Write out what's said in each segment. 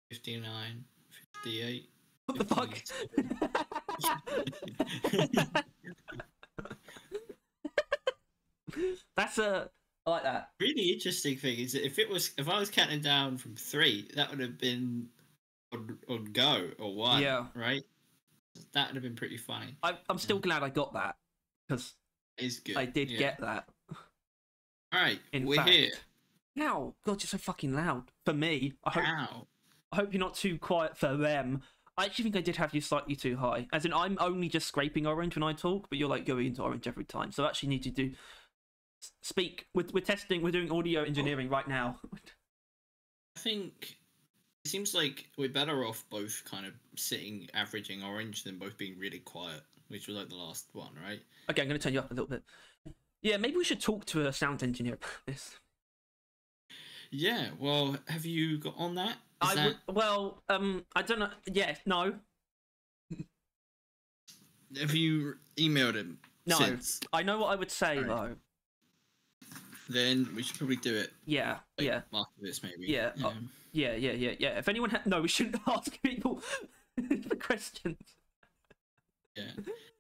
59, 58. What the fuck? 57. That's I like that. Really interesting thing is that if I was counting down from 3, that would have been on go or 1, Yeah. right? That would have been pretty funny. I'm still glad I got that because It's good. I did get that. All right, In we're fact, here. Now, God, you're so fucking loud. For me, I hope you're not too quiet for them. I actually think I did have you slightly too high. As in, I'm only just scraping orange when I talk, but you're like going into orange every time. So I actually need to speak. We're testing. We're doing audio engineering right now. I think it seems like we're better off both kind of sitting averaging orange than both being really quiet, which was like the last one, right? Okay, I'm going to turn you up a little bit. Yeah, maybe we should talk to a sound engineer about this. Yeah, well, have you got on that? I don't know. Yeah, no. Have you emailed him? No. Since? I know what I would say, though. Then we should probably do it. Yeah, yeah. After this, maybe. Yeah, yeah. If anyone no, we shouldn't ask people the questions. Yeah.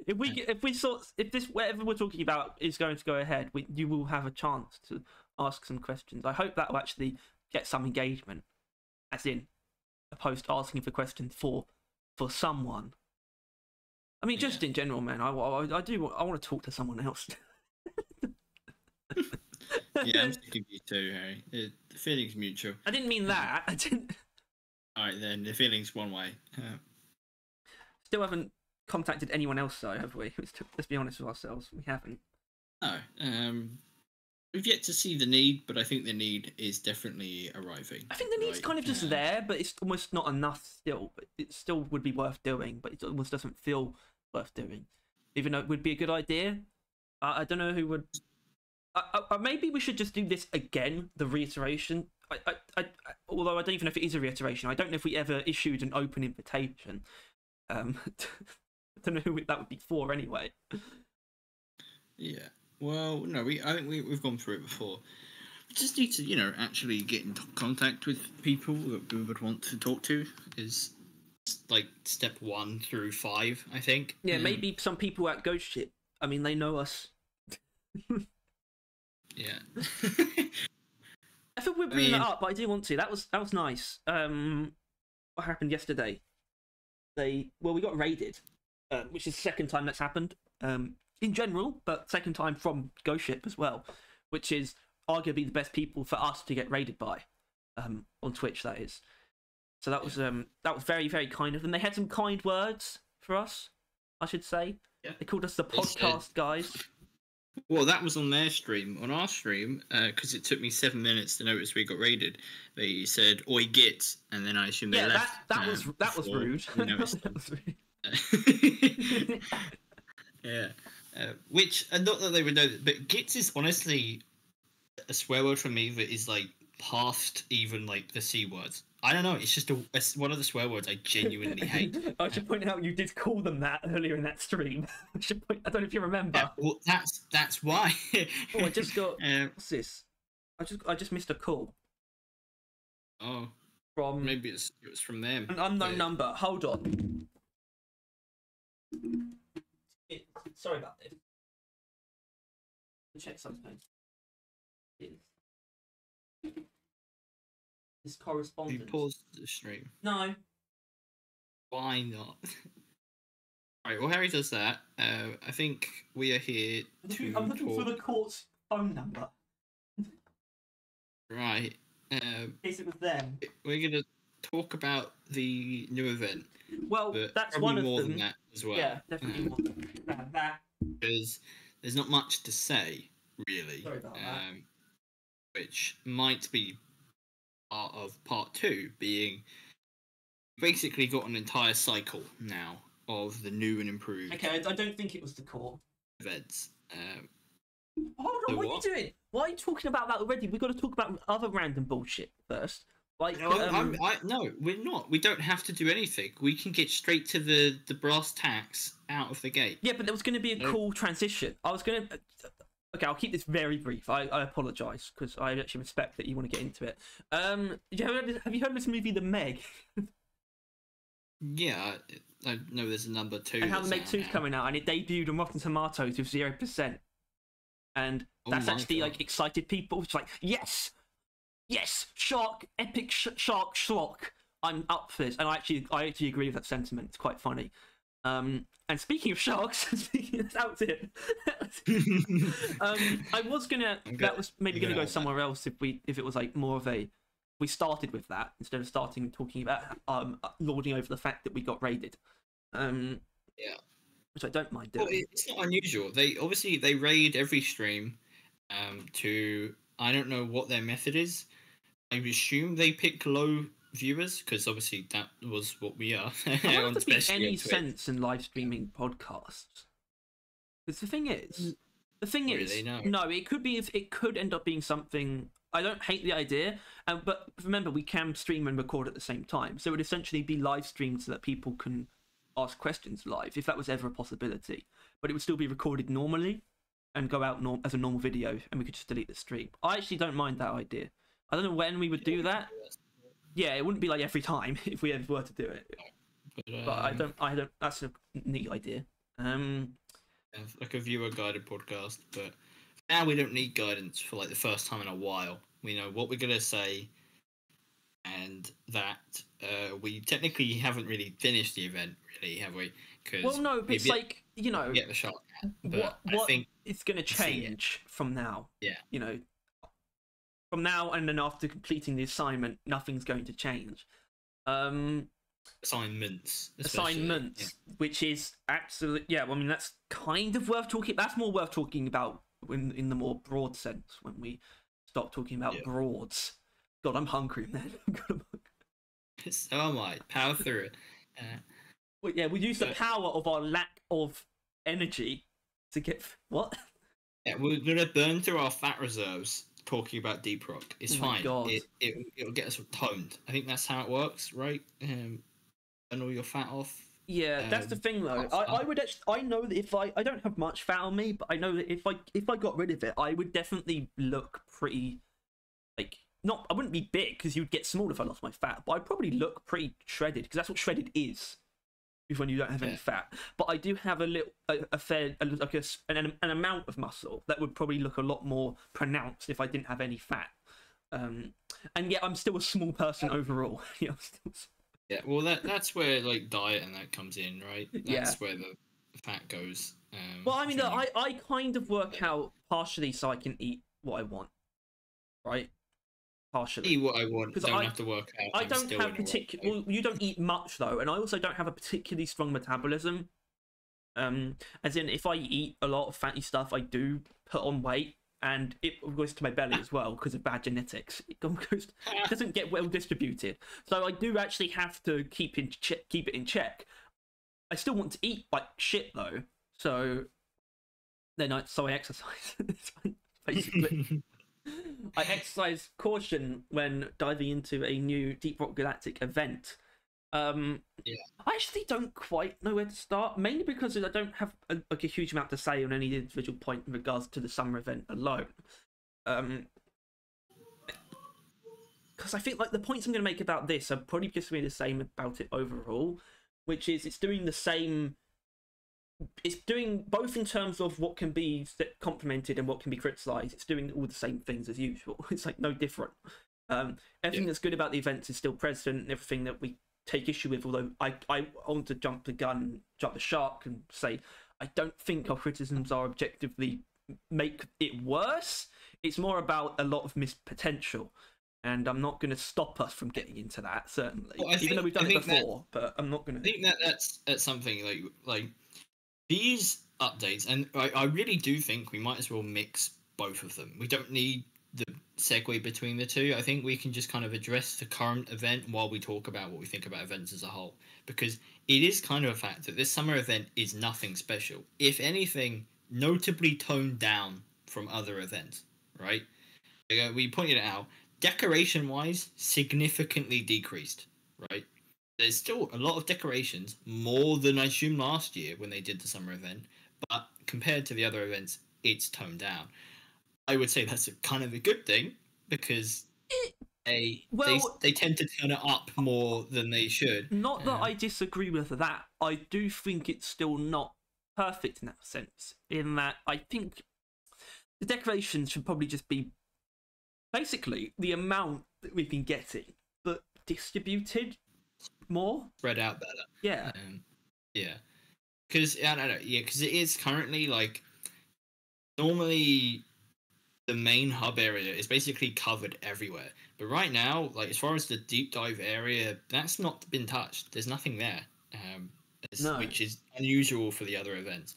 If this whatever we're talking about is going to go ahead, you will have a chance to ask some questions. I hope that will actually get some engagement, as in opposed to asking for questions for someone. I mean, just in general, man. I want to talk to someone else. Yeah, I'm thinking you too, Harry. The feeling's mutual. I didn't mean that. I didn't. All right, then the feeling's one way. Still haven't contacted anyone else, though, have we? Let's be honest with ourselves. We haven't. No. We've yet to see the need, but I think the need is definitely arriving. I think the need's kind of just there, but it's almost not enough still. But it still would be worth doing, but it almost doesn't feel worth doing. Even though it would be a good idea. I don't know who would... maybe we should just do this again, the reiteration. Although I don't even know if it is a reiteration. I don't know if we ever issued an open invitation. I don't know who that would be for anyway. Yeah. Well, no, I think we've gone through it before. We just need to, actually get in contact with people that we would want to talk to. Is like step 1 through 5, I think. Yeah, maybe some people at Ghost Ship. I mean, they know us. Yeah. I feel we're bringing that up, but I do want to. That was nice. What happened yesterday? We got raided, which is the second time that's happened. In general, but second time from Ghost Ship as well, which is arguably the best people for us to get raided by, on Twitch, that is. So that was very, very kind of them. They had some kind words for us, I should say. Yeah. They called us the podcast guys. Well, that was on their stream. On our stream, because it took me 7 minutes to notice we got raided, they said "Oi git," and then I assumed they left. That was rude. That was rude. Yeah. Which, and not that they would know, but gits is honestly a swear word for me that is like past even like the C words. I don't know. It's just one of the swear words I genuinely hate. I should point out you did call them that earlier in that stream. I don't know if you remember. Yeah, well, that's why. Oh, I just got. What's this? I just missed a call. Oh. From maybe it was from them. An unknown number. Hold on. Sorry about this. Check something. This correspondence. You paused the stream. No. Why not? Alright, well, Harry does that. I think we are here to I'm looking for the court's phone number. Right. In case it was them. We're going to talk about the new event. Well, that's one of them. More than that as well. Yeah, definitely more than that. Because there's not much to say, really. Sorry about that. Which might be part of part 2, being basically got an entire cycle now of the new and improved. Okay, I don't think it was the court events. Hold on, what are you doing? Why are you talking about that already? We've got to talk about other random bullshit first. Like, no, no, we're not. We don't have to do anything. We can get straight to the brass tacks out of the gate. Yeah, but there was going to be a cool transition. I was going to... Okay, I'll keep this very brief. I apologize because I actually respect that you want to get into it. Have you heard of this movie, The Meg? Yeah, I know there's a number 2. And how The Meg 2's coming out, and it debuted on Rotten Tomatoes with 0%. And that's actually like excited people. It's like, yes, shark, epic shark schlock. I'm up for this, and I actually agree with that sentiment. It's quite funny. And speaking of sharks, that's it. I was gonna. That was maybe gonna go somewhere else if it was like more of a. We started with that instead of starting talking about lording over the fact that we got raided. Yeah. Which I don't mind doing. Well, it's not unusual. They raid every stream. To I don't know what their method is. I assume they pick low viewers because obviously that was what we are. I don't think there's any sense in live streaming podcasts. Because the thing is, no, it could be. It could end up being something. I don't hate the idea, but remember we can stream and record at the same time, so it would essentially be live streamed so that people can ask questions live if that was ever a possibility. But it would still be recorded normally and go out as a normal video, and we could just delete the stream. I actually don't mind that idea. I don't know when we would do that. Yeah, it wouldn't be like every time if we ever were to do it. But I don't. That's a neat idea. Like a viewer guided podcast, but now we don't need guidance for like the first time in a while. We know what we're gonna say, and that we technically haven't really finished the event, really, have we? Well, no, but it's like get the shot. What it's gonna change from now? Yeah, from now and then after completing the assignment, nothing's going to change. Assignments, which is absolutely Well, I mean, that's kind of worth talking. That's more worth talking about in the more broad sense when we stop talking about broads. God, I'm hungry, man. So am I. Power through it. Well, yeah, we use the power of our lack of energy to get what? Yeah, we're gonna burn through our fat reserves talking about Deep Rock. It's fine. It'll get us toned. I think that's how it works, right? Burn all your fat off. Yeah, that's the thing though. I would actually. I know that if I don't have much fat on me, but I know that if I got rid of it, I would definitely look pretty. Like, not, I wouldn't be big because you'd get small if I lost my fat, but I'd probably look pretty shredded because that's what shredded is when you don't have any fat. But I do have an amount of muscle that would probably look a lot more pronounced if I didn't have any fat. And yet I'm still a small person overall. Yeah, yeah, well, that's where like diet and that comes in, right? That's where the fat goes. Well, I mean, I kind of work out partially so I can eat what I want, right? Partially. Eat what I want. Don't have to work out. I don't have particular. Well, you don't eat much though, and I also don't have a particularly strong metabolism. As in, if I eat a lot of fatty stuff, I do put on weight, and it goes to my belly as well because of bad genetics. It doesn't get well distributed, so I do actually have to keep it in check. I still want to eat like shit though, so I exercise. Basically. I exercise caution when diving into a new Deep Rock Galactic event. I actually don't quite know where to start, mainly because I don't have a huge amount to say on any individual point in regards to the summer event alone. Because I think like the points I'm going to make about this are probably just going to be the same about it overall, which is it's doing the same. It's doing both in terms of what can be complimented and what can be criticised. It's doing all the same things as usual. It's like no different. Everything that's good about the events is still present, and everything that we take issue with. Although I want to jump the shark, and say I don't think our criticisms are objectively make it worse. It's more about a lot of missed potential, and I'm not going to stop us from getting into that. Certainly, even though we've done it before, but I'm not going to. I think that's something like. These updates, and I really do think we might as well mix both of them. We don't need the segue between the two. I think we can just kind of address the current event while we talk about what we think about events as a whole. Because it is kind of a fact that this summer event is nothing special. If anything, notably toned down from other events, right? We pointed it out. Decoration-wise, significantly decreased, right? There's still a lot of decorations, more than I assumed last year when they did the summer event, but compared to the other events, it's toned down. I would say that's kind of a good thing because they tend to turn it up more than they should. Not that I disagree with that. I do think it's still not perfect in that sense. In that I think the decorations should probably just be basically the amount that we've been getting, but distributed more, spread out better. Yeah, yeah. Because I don't know. Yeah, because it is currently like normally the main hub area is basically covered everywhere. But right now, like as far as the deep dive area, that's not been touched. There's nothing there, which is unusual for the other events.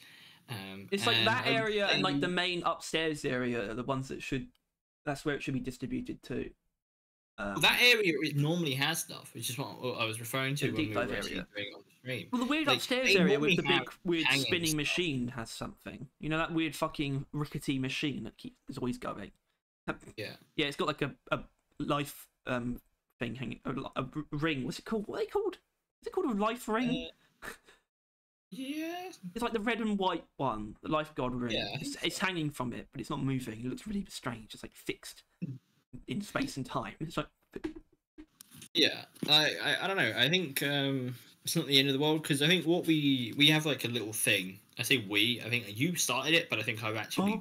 It's like that area and like the main upstairs area are the ones that should. That's where it should be distributed to. That area it normally has stuff, which is what I was referring to when we were actually doing it on the stream. Well, the weird upstairs area with the big weird spinning machine has something. You know that weird fucking rickety machine that is always going. Yeah. Yeah, it's got like a life thing hanging, a ring. What's it called? What are they called? Is it called a life ring? Yeah. It's like the red and white one, the life god ring. Yeah, it's hanging from it, but it's not moving. It looks really strange. It's like fixed in space and time. It's like. Yeah, I don't know. I think it's not the end of the world because I think what we have like a little thing. I say we. I think you started it, but I think I've actually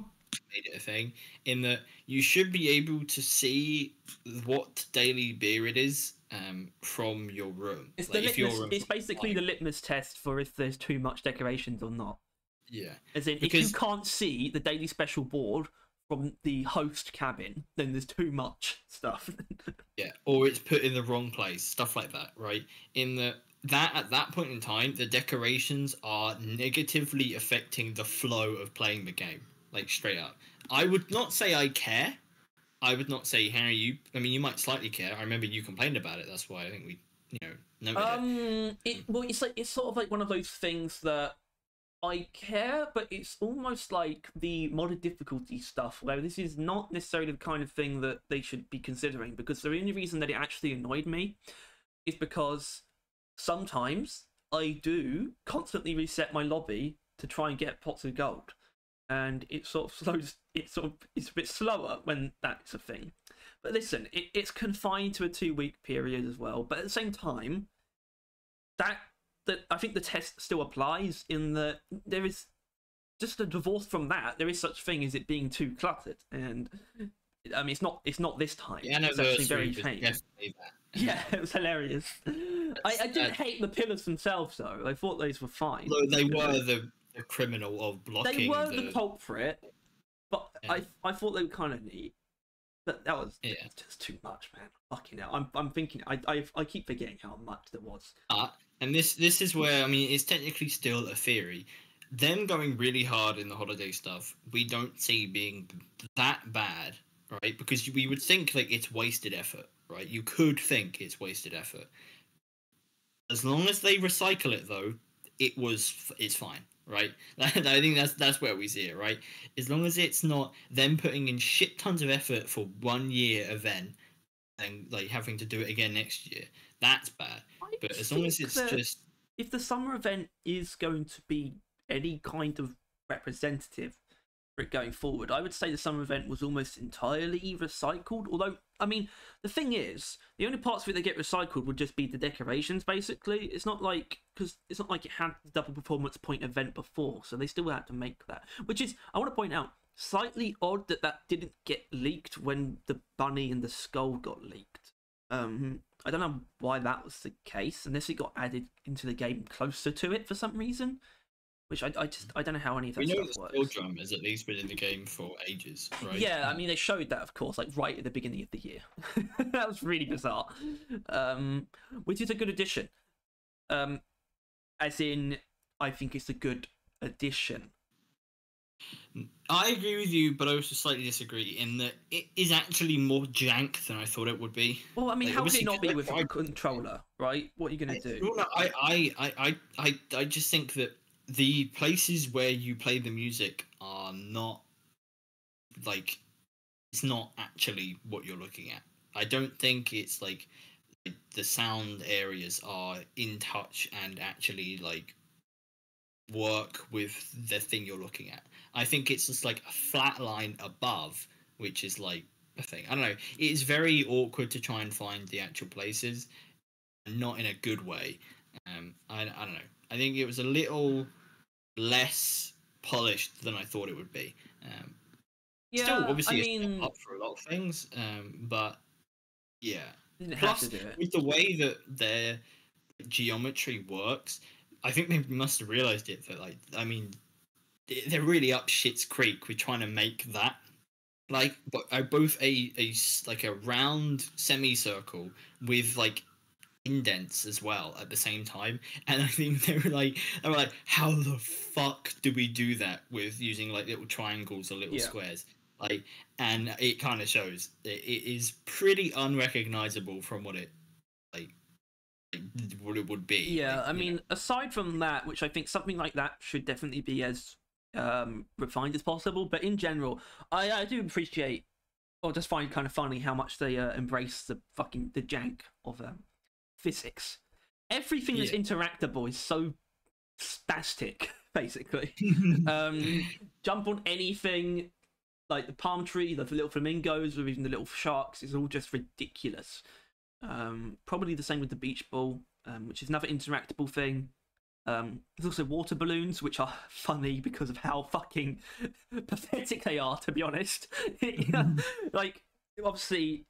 made it a thing in that you should be able to see what daily beer it is from your room. It's it's basically the litmus test for if there's too much decorations or not. Yeah, as in if you can't see the daily special board from the host cabin, then there's too much stuff. Yeah, or it's put in the wrong place, stuff like that, right? At that point in time, the decorations are negatively affecting the flow of playing the game, like straight up. I would not say I care. I would not say how you. I mean, you might slightly care. I remember you complained about it. That's why I think we, noted it. Well, it's sort of like one of those things that. I care, but it's almost like the modded difficulty stuff, where this is not necessarily the kind of thing that they should be considering, because the only reason that it actually annoyed me is because sometimes I do constantly reset my lobby to try and get pots of gold, and it sort of slows, it's a bit slower when that's a thing. But listen, it's confined to a 2-week period as well, but at the same time, that I think the test still applies in that there is just a divorce from that. There is such thing as it being too cluttered, and I mean it's not this time. Yeah, no, it's actually very changed. Yeah, it was hilarious. I didn't hate the pillars themselves though. I thought those were fine. They were the criminal of blocking. They were the culprit, but yeah. I thought they were kind of neat. But that was just too much, man. Fucking hell. I'm thinking I keep forgetting how much there was. And this is where, I mean, it's technically still a theory. Them going really hard in the holiday stuff, we don't see being that bad, right? Because we would think like it's wasted effort, right? You could think it's wasted effort. As long as they recycle it, though, it's fine, right? I think that's where we see it, right? As long as it's not them putting in shit tons of effort for 1 year event and like having to do it again next year, that's bad. But as long as it's just... If the summer event is going to be any kind of representative for it going forward, I would say the summer event was almost entirely recycled. Although, I mean, the thing is, the only parts of it that get recycled would just be the decorations, basically. It's not like... Because it's not like it had the double performance point event before, so they still had to make that. Which is, I want to point out, slightly odd that didn't get leaked when the bunny and the skull got leaked. I don't know why that was the case, unless it got added into the game closer to it for some reason, which I don't know how any of that stuff works. We know the still drum has at least been in the game for ages, right? Yeah, I mean, they showed that, of course, like right at the beginning of the year. That was really bizarre, which is a good addition. As in, I think it's a good addition. I agree with you, but I also slightly disagree in that it is actually more jank than I thought it would be. Well, I mean, how could it not be with a controller, right? What are you going to do? No, I just think that the places where you play the music are not like it's not actually what you're looking at. I don't think it's like the sound areas are in touch and actually like work with the thing you're looking at. I think it's just like a flat line above, which is like a thing. I don't know. It's very awkward to try and find the actual places, not in a good way. I don't know. I think it was a little less polished than I thought it would be. Still, Yeah, I obviously, a step mean, up for a lot of things. But yeah. didn't have Plus, to do it. with the way that their geometry works, I think they must have realized it. That like, I mean, they're really up shit's creek with trying to make that like, but both like a round semicircle with like indents as well at the same time. And I think they were like, how the fuck do we do that with using like little triangles or little squares? Like, and it kind of shows. It is pretty unrecognizable from what like what it would be. Yeah, like, I mean, aside from that, which I think something like that should definitely be as refined as possible, but in general, I do appreciate or just find kind of funny how much they embrace the jank of physics. Everything that's interactable is so spastic, basically. Jump on anything, like the palm tree, the little flamingos, or even the little sharks, is all just ridiculous. Probably the same with the beach ball, which is another interactable thing. There's also water balloons, which are funny because of how fucking pathetic they are, to be honest. Like, obviously,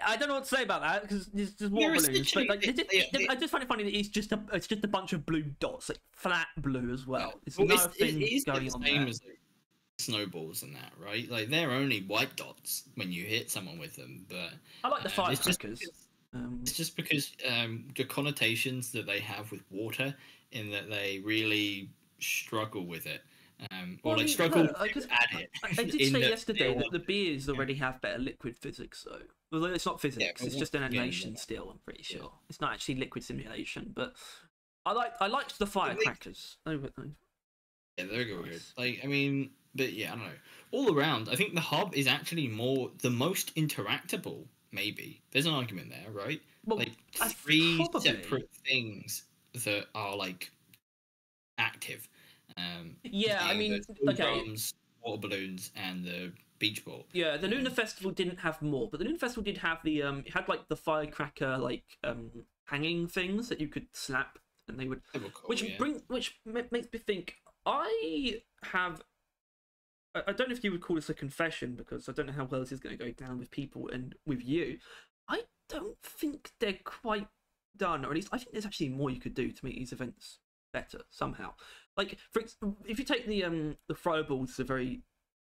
I don't know what to say about that because there's just water balloons, but like, I just find it funny that it's just a bunch of blue dots, like flat blue as well. It's nothing going on there. As snowballs and that, right? Like, they're only white dots when you hit someone with them, but I like the firecrackers. It's just because the connotations that they have with water, in that they really struggle with it, struggle to add it. I did say yesterday that the beers already have better liquid physics, though. Although it's not physics, it's just an animation still. I'm pretty sure it's not actually liquid simulation. But I liked the firecrackers. Yeah, they're good. Like, I mean, but yeah, I don't know. All around, I think the hub is actually the most interactable. Maybe there's an argument there, right? Well, like three separate things that are like active. I mean, drums, water balloons, and the beach ball. Yeah, the Lunar Festival didn't have more, but the Lunar Festival did have the it had like the firecracker hanging things that you could snap, and they would, which makes me think. I don't know if you would call this a confession, because I don't know how well this is going to go down with people and with you. I don't think they're quite done, or at least I think there's actually more you could do to make these events better somehow. Like, for example, if you take the throwables as a very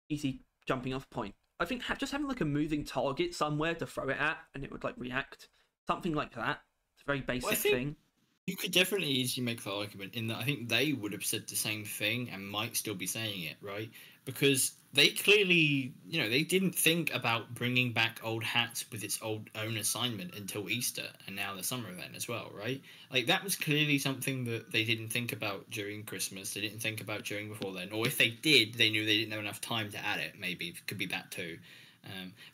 easy jumping off point, I think just having like a moving target somewhere to throw it at and it would like react, something like that. It's a very basic thing. You could definitely easily make the argument in that I think they would have said the same thing and might still be saying it, right? Because they clearly, they didn't think about bringing back old hats with its own assignment until Easter and now the summer event as well, right? Like, that was clearly something that they didn't think about during Christmas. They didn't think about during before then. Or if they did, they knew they didn't have enough time to add it. Maybe it could be that too.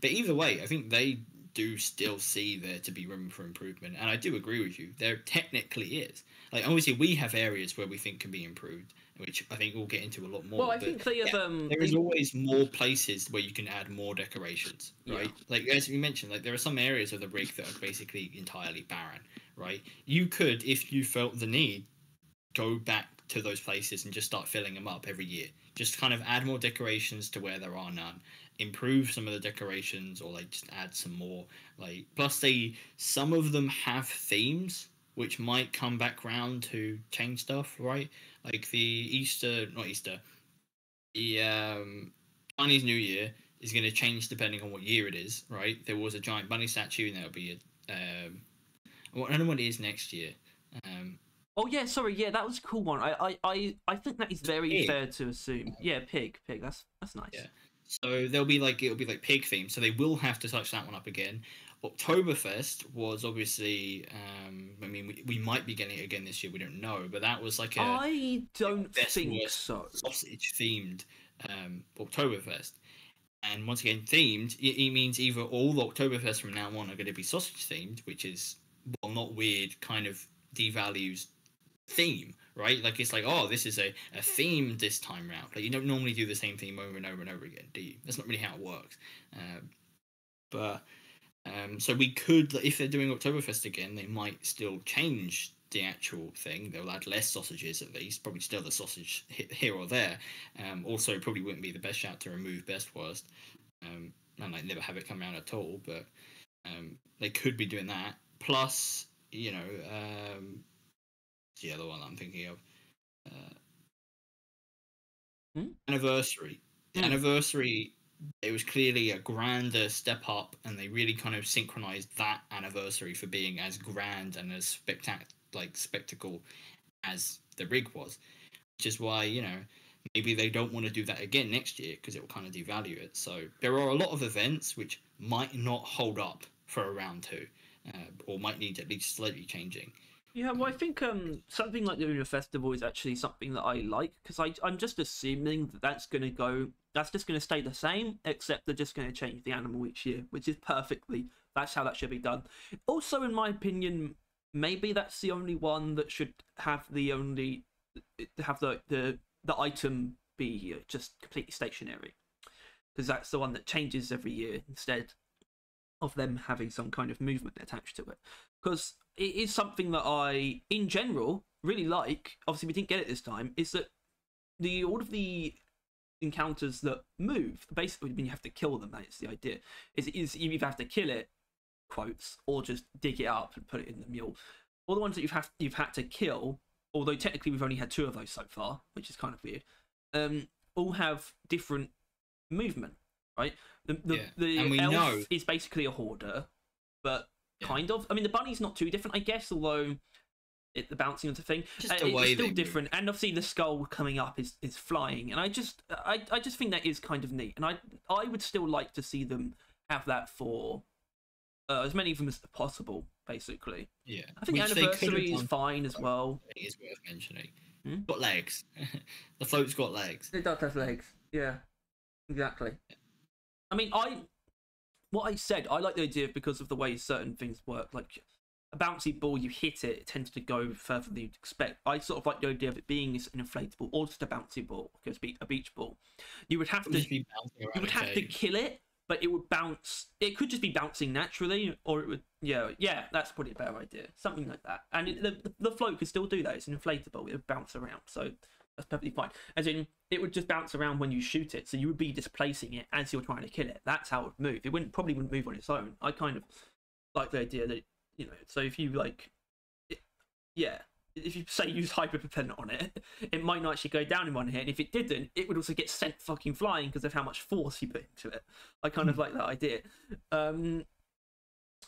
But either way, I think they do still see there to be room for improvement, and I do agree with you. There technically is. Like, obviously, we have areas where we think can be improved, which I think we'll get into a lot more. Well, I think they have. There is always more places where you can add more decorations, right? Yeah. Like, as we mentioned, like, there are some areas of the rig that are basically entirely barren, right? You could, if you felt the need, go back to those places and just start filling them up every year. Just kind of add more decorations to where there are none. Improve some of the decorations, or like just add some more. Like, plus some of them have themes which might come back round to change stuff, right? Like the Chinese New Year is going to change depending on what year it is, right? There was a giant bunny statue, and there'll be I don't know what it is next year. Oh yeah, sorry, yeah, that was a cool one. I think that is very fair to assume. Yeah, pig. That's nice. Yeah. So it'll be like pig themed. So they will have to touch that one up again. Oktoberfest was obviously, I mean, we might be getting it again this year. We don't know, but that was like I don't think so. Sausage themed Oktoberfest, and once again, themed. It means either all the Oktoberfest from now on are going to be sausage themed, which is not weird, kind of devalues theme, right? Like it's like, oh, this is a theme this time round. Like you don't normally do the same theme over and over and over again, do you? That's not really how it works. But so we could, if they're doing Oktoberfest again, they might still change the actual thing. They'll add less sausages at least, probably still the sausage here or there. Also, probably wouldn't be the best shout to remove best worst, and like never have it come out at all. But they could be doing that. Plus, you know, the other one I'm thinking of, anniversary. The anniversary. It was clearly a grander step up, and they really kind of synchronized that anniversary for being as grand and as spectacle as the rig was, which is why, you know, maybe they don't want to do that again next year because it will kind of devalue it. So there are a lot of events which might not hold up for a round 2, or might need at least slightly changing. Yeah, well, I think something like the Lunar Festival is actually something that I like, because I'm just assuming that that's just going to stay the same, except they're just going to change the animal each year, which is that's how that should be done. Also, in my opinion, maybe that's the only one that should have the item be just completely stationary, because that's the one that changes every year instead of them having some kind of movement attached to it. Because it is something that I, in general, really like. Obviously, we didn't get it this time. Is that all of the encounters that move, basically, when you have to kill them, that's the idea. Is you either have to kill it, quotes, or just dig it up and put it in the mule. All the ones that you've had to kill, although technically we've only had 2 of those so far, which is kind of weird, all have different movement, right? The elf is basically a hoarder, but kind of. I mean, the bunny's not too different, I guess, although the bouncing onto thing, it's still different. And obviously the skull coming up is flying, and I just think that is kind of neat, and I would still like to see them have that for as many of them as possible, basically. Yeah, I think anniversary is fine as well. It is worth mentioning. Got legs. The float's got legs. It does have legs. Yeah, exactly. I mean, what I said, I like the idea because of the way certain things work. Like a bouncy ball, you hit it, it tends to go further than you'd expect. I sort of like the idea of it being an inflatable or just a bouncy ball, because a beach ball. You would have to kill it, but it would bounce. It could just be bouncing naturally, or it would, yeah, that's probably a better idea. Something like that. And the float could still do that. It's an inflatable. It would bounce around, so that's perfectly fine. As in, it would just bounce around when you shoot it, so you would be displacing it as you're trying to kill it. That's how it would move. It probably wouldn't move on its own. I kind of like the idea that, you know, so if you if you say use hyper propellant on it, it might not actually go down in one hit, and if it didn't, it would also get sent fucking flying because of how much force you put into it. I kind of like that idea.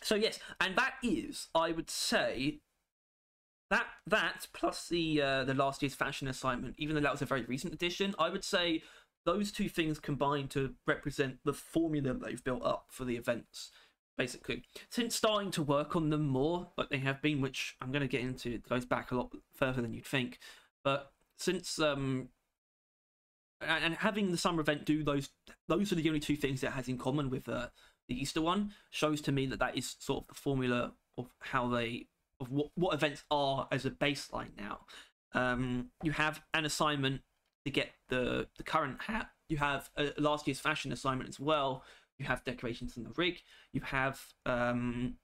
So yes, and that is, I would say, that plus the last year's fashion assignment, even though that was a very recent addition, I would say those 2 things combine to represent the formula they've built up for the events. Basically, since starting to work on them more, like they have been, which I'm going to get into, it goes back a lot further than you'd think. But since and having the summer event do those are the only 2 things it has in common with the Easter one, shows to me that is sort of the formula of how what events are as a baseline now. You have an assignment to get the current hat. You have last year's fashion assignment as well. You have decorations in the rig. You have and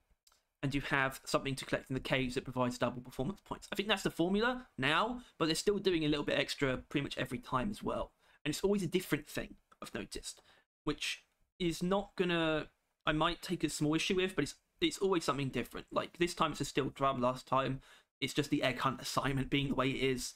you have something to collect in the caves that provides double performance points. I think that's the formula now, but they're still doing a little bit extra pretty much every time as well. And it's always a different thing, I've noticed, which is not gonna, I might take a small issue with, but it's always something different. Like this time it's a steel drum, last time it's just the egg hunt assignment being the way it is.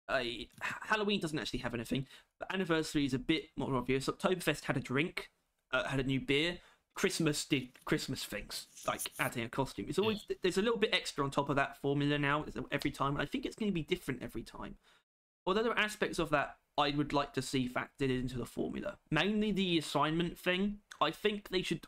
Halloween doesn't actually have anything, but anniversary is a bit more obvious. Oktoberfest had a drink, had a new beer. Christmas did Christmas things, like adding a costume. It's always, there's a little bit extra on top of that formula now every time, and I think it's going to be different every time. Although there are aspects of that I would like to see factored into the formula, mainly the assignment thing. I think they should.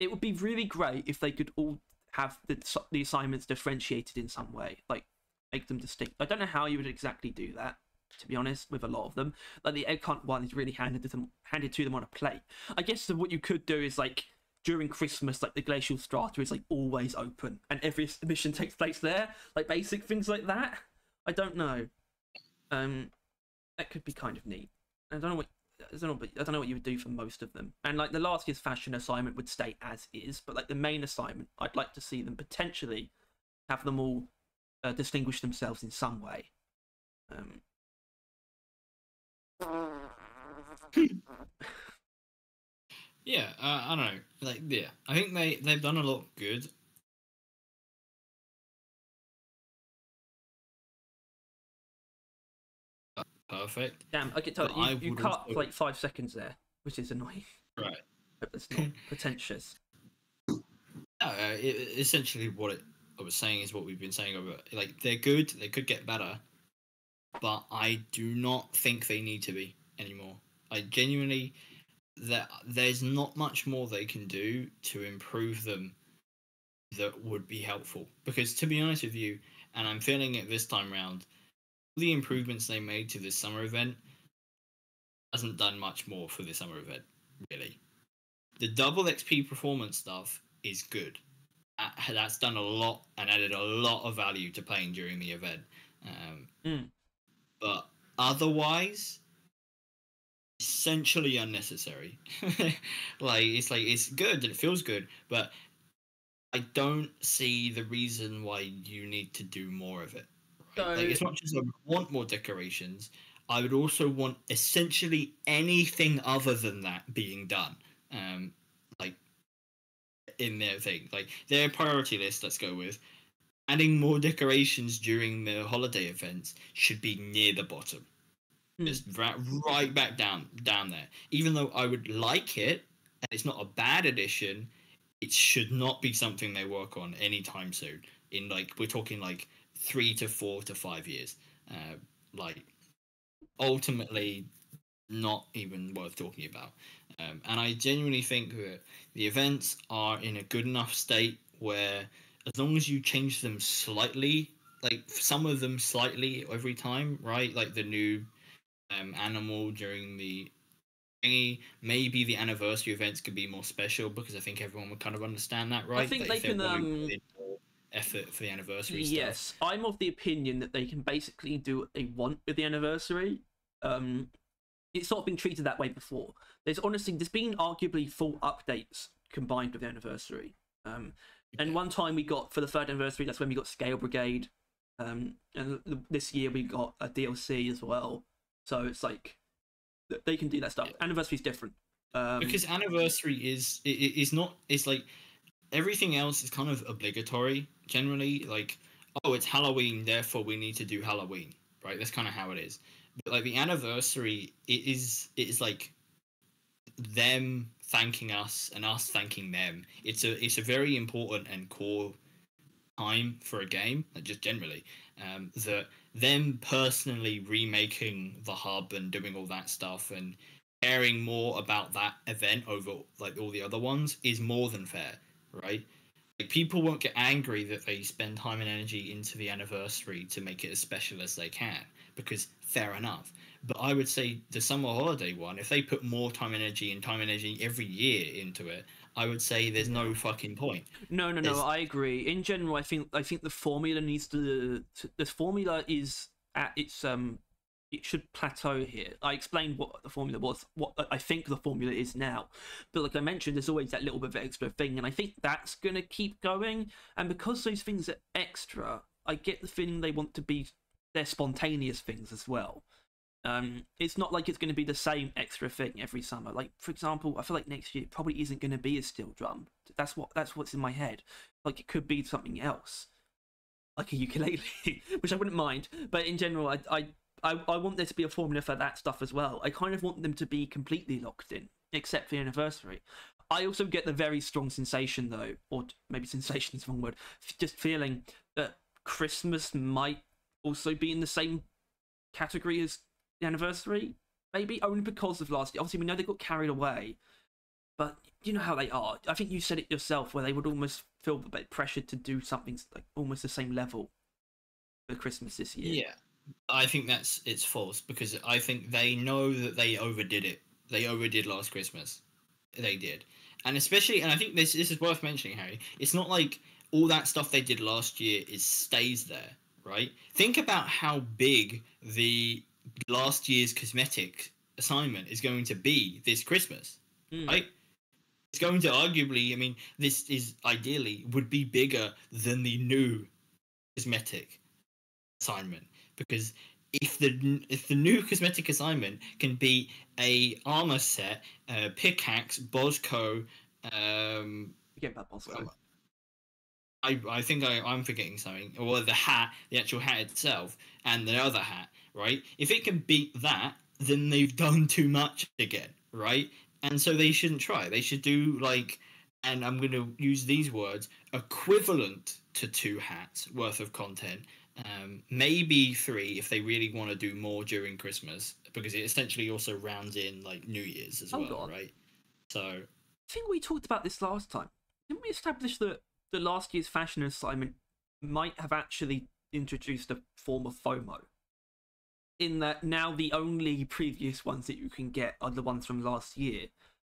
It would be really great if they could all have the assignments differentiated in some way, like make them distinct. I don't know how you would exactly do that, to be honest, with a lot of them. Like the egg hunt one is really handed to them on a plate. I guess what you could do is like during Christmas, like the glacial strata is like always open, and every mission takes place there. Like basic things like that. I don't know. That could be kind of neat. I don't know what. I don't know what you would do for most of them. And like the last year's fashion assignment would stay as is, but like the main assignment, I'd like to see them potentially have them all distinguish themselves in some way. Yeah, I don't know. Like, yeah, I think they've done a lot good. Perfect. Damn, I can tell you cut also... for like 5 seconds there, which is annoying. Right. Hope it's not pretentious. Essentially, what I was saying is what we've been saying over. Like, they're good. They could get better, but I do not think they need to be anymore. I genuinely, there's not much more they can do to improve them that would be helpful. Because to be honest with you, and I'm feeling it this time round, the improvements they made to this summer event hasn't done much more for the summer event, really. The double XP performance stuff is good. That's done a lot and added a lot of value to playing during the event. But otherwise, essentially unnecessary. It's good and it feels good, but I don't see the reason why you need to do more of it. Right? Like, as much as I would want more decorations, I would also want essentially anything other than that being done. Like in their thing, like their priority list. Let's go with adding more decorations during the holiday events should be near the bottom. Just right back down there. Even though I would like it, and it's not a bad addition, it should not be something they work on anytime soon. In like we're talking like 3 to 4 to 5 years. Like ultimately not even worth talking about. And I genuinely think that the events are in a good enough state where as long as you change them slightly, like some of them slightly every time, right? Like the new animal during the thingy, maybe the anniversary events could be more special because I think everyone would kind of understand that, right? I think they can effort for the anniversary stuff. Yes, I'm of the opinion that they can basically do what they want with the anniversary. It's sort of been treated that way before. There's been arguably full updates combined with the anniversary. And one time we got, for the 3rd anniversary, that's when we got Scale Brigade. And this year we got a DLC as well. So it's like, they can do that stuff. Yeah. Anniversary's different. Because anniversary is not, it's like, everything else is kind of obligatory, generally. Like, oh, it's Halloween, therefore we need to do Halloween, right? That's kind of how it is. But like the anniversary, it is like them thanking us and us thanking them. It's a very important and core time for a game, like just generally. That them personally remaking the hub and doing all that stuff and caring more about that event over like all the other ones is more than fair, right? Like people won't get angry that they spend time and energy into the anniversary to make it as special as they can, because fair enough. But I would say the summer holiday one, if they put more time and energy every year into it, I would say there's no fucking point. No, I agree. In general, I think the formula needs to the formula is at its it should plateau here. I explained what the formula was, what I think the formula is now. But like I mentioned, there's always that little bit of extra thing, and I think that's going to keep going. And because those things are extra, I get the feeling they want to be they're spontaneous things as well. It's not like it's going to be the same extra thing every summer. Like, for example, I feel like next year it probably isn't going to be a steel drum. That's what's in my head. Like, it could be something else, like a ukulele, which I wouldn't mind. But in general, I want there to be a formula for that stuff as well. I kind of want them to be completely locked in, except for the anniversary. I also get the very strong sensation, though, or maybe sensation is the wrong word, just feeling that Christmas might also be in the same category as the anniversary, maybe only because of last year. Obviously, we know they got carried away, but you know how they are. I think you said it yourself, where they would almost feel a bit pressured to do something like almost the same level for Christmas this year. Yeah, I think it's false, because I think they know that they overdid it. They overdid last Christmas. They did. And especially, and I think this is worth mentioning, Harry. It's not like all that stuff they did last year stays there, right? Think about how big the last year's cosmetic assignment is going to be this Christmas, right? It's going to arguably, I mean, this is ideally would be bigger than the new cosmetic assignment, because if the new cosmetic assignment can be a armor set, pickaxe, Bosco, Forget about Bosco. I think I'm forgetting something, or the hat, the actual hat itself, and the other hat, right? If it can beat that, then they've done too much again, right? And so they shouldn't try. They should do like, and I'm going to use these words, equivalent to 2 hats worth of content. Maybe 3 if they really want to do more during Christmas, because it essentially also rounds in like New Year's as well, right? So I think we talked about this last time. Didn't we establish that the last year's fashion assignment might have actually introduced a form of FOMO? In that now the only previous ones that you can get are the ones from last year.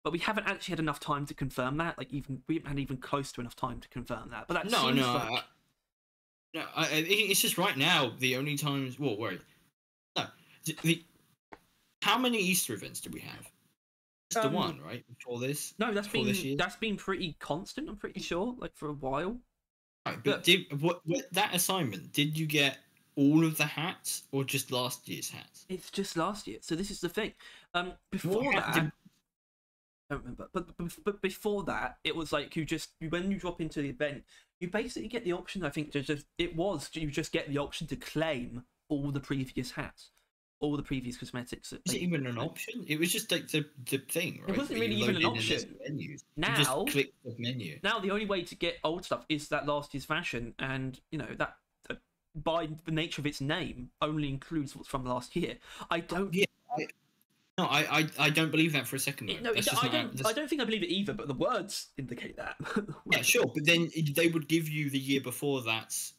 But we haven't actually had enough time to confirm that. Like, we haven't had even close to enough time to confirm that. But that seems like... No, it's just right now the only times... Well, wait. No. How many Easter events do we have? Just the one, right? Before this? No, that's been pretty constant, I'm pretty sure, like for a while. Right, but what that assignment, did you get all of the hats or just last year's hats? It's just last year. So this is the thing. Before that... I don't remember, but before that, it was like when you drop into the event, you basically get the option. I think you just get the option to claim all the previous hats, all the previous cosmetics. Is it even an option? It was just like the thing, right? It wasn't really even an option. Now, you just click the menu. Now the only way to get old stuff is that last year's fashion, and you know that by the nature of its name only includes what's from last year. I don't. Yeah. No, I don't believe that for a second. No, I don't think I believe it either. But the words indicate that. Yeah, sure, but then they would give you the year before that's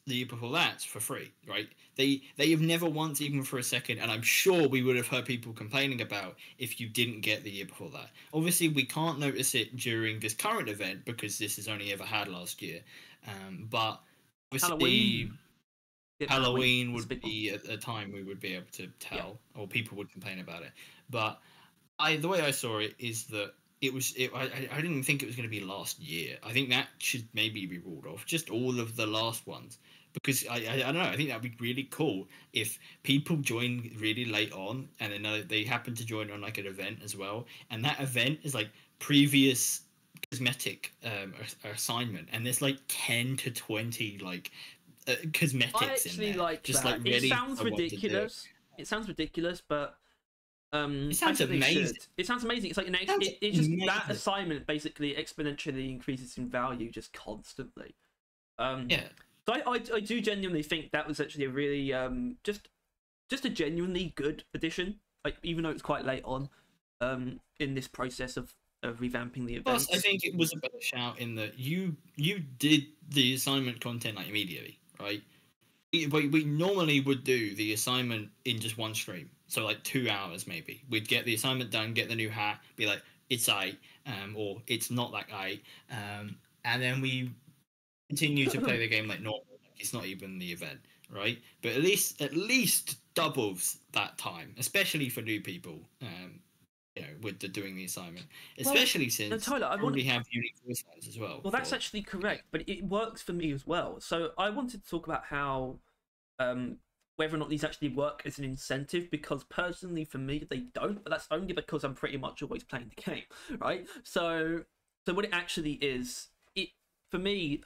for free, right? They have never once, even for a second, and I'm sure we would have heard people complaining about if you didn't get the year before that. Obviously, we can't notice it during this current event because this has only ever had last year. But obviously, Halloween would be a time we would be able to tell, or people would complain about it. But the way I saw it is that I didn't even think it was going to be last year. I think that should maybe be ruled off, just all of the last ones, because I don't know. I think that'd be really cool if people join really late on, and then they happen to join on like an event as well, and that event is like previous cosmetic assignment, and there's like 10 to 20 like cosmetics in there. Like just that. Like ready. It sounds ridiculous. It sounds ridiculous, but it sounds amazing. It sounds amazing. It's like it's just amazing. That assignment basically exponentially increases in value just constantly. Yeah. So I do genuinely think that was actually a really just a genuinely good addition. Like even though it's quite late on, in this process of revamping the event. Plus, I think it was a better shout in that you did the assignment content like immediately, right? We normally would do the assignment in just one stream. So like 2 hours maybe. We'd get the assignment done, get the new hat, be like, it's or it's not that and then we continue to play the game like normal. Like it's not even the event, right? But at least doubles that time, especially for new people. With doing the assignment, especially since Tyler, I already have unique voice lines as well. Well, that's actually correct, but it works for me as well. So I wanted to talk about how whether or not these actually work as an incentive, because personally for me they don't, but that's only because I'm pretty much always playing the game, right? So what it actually is, for me,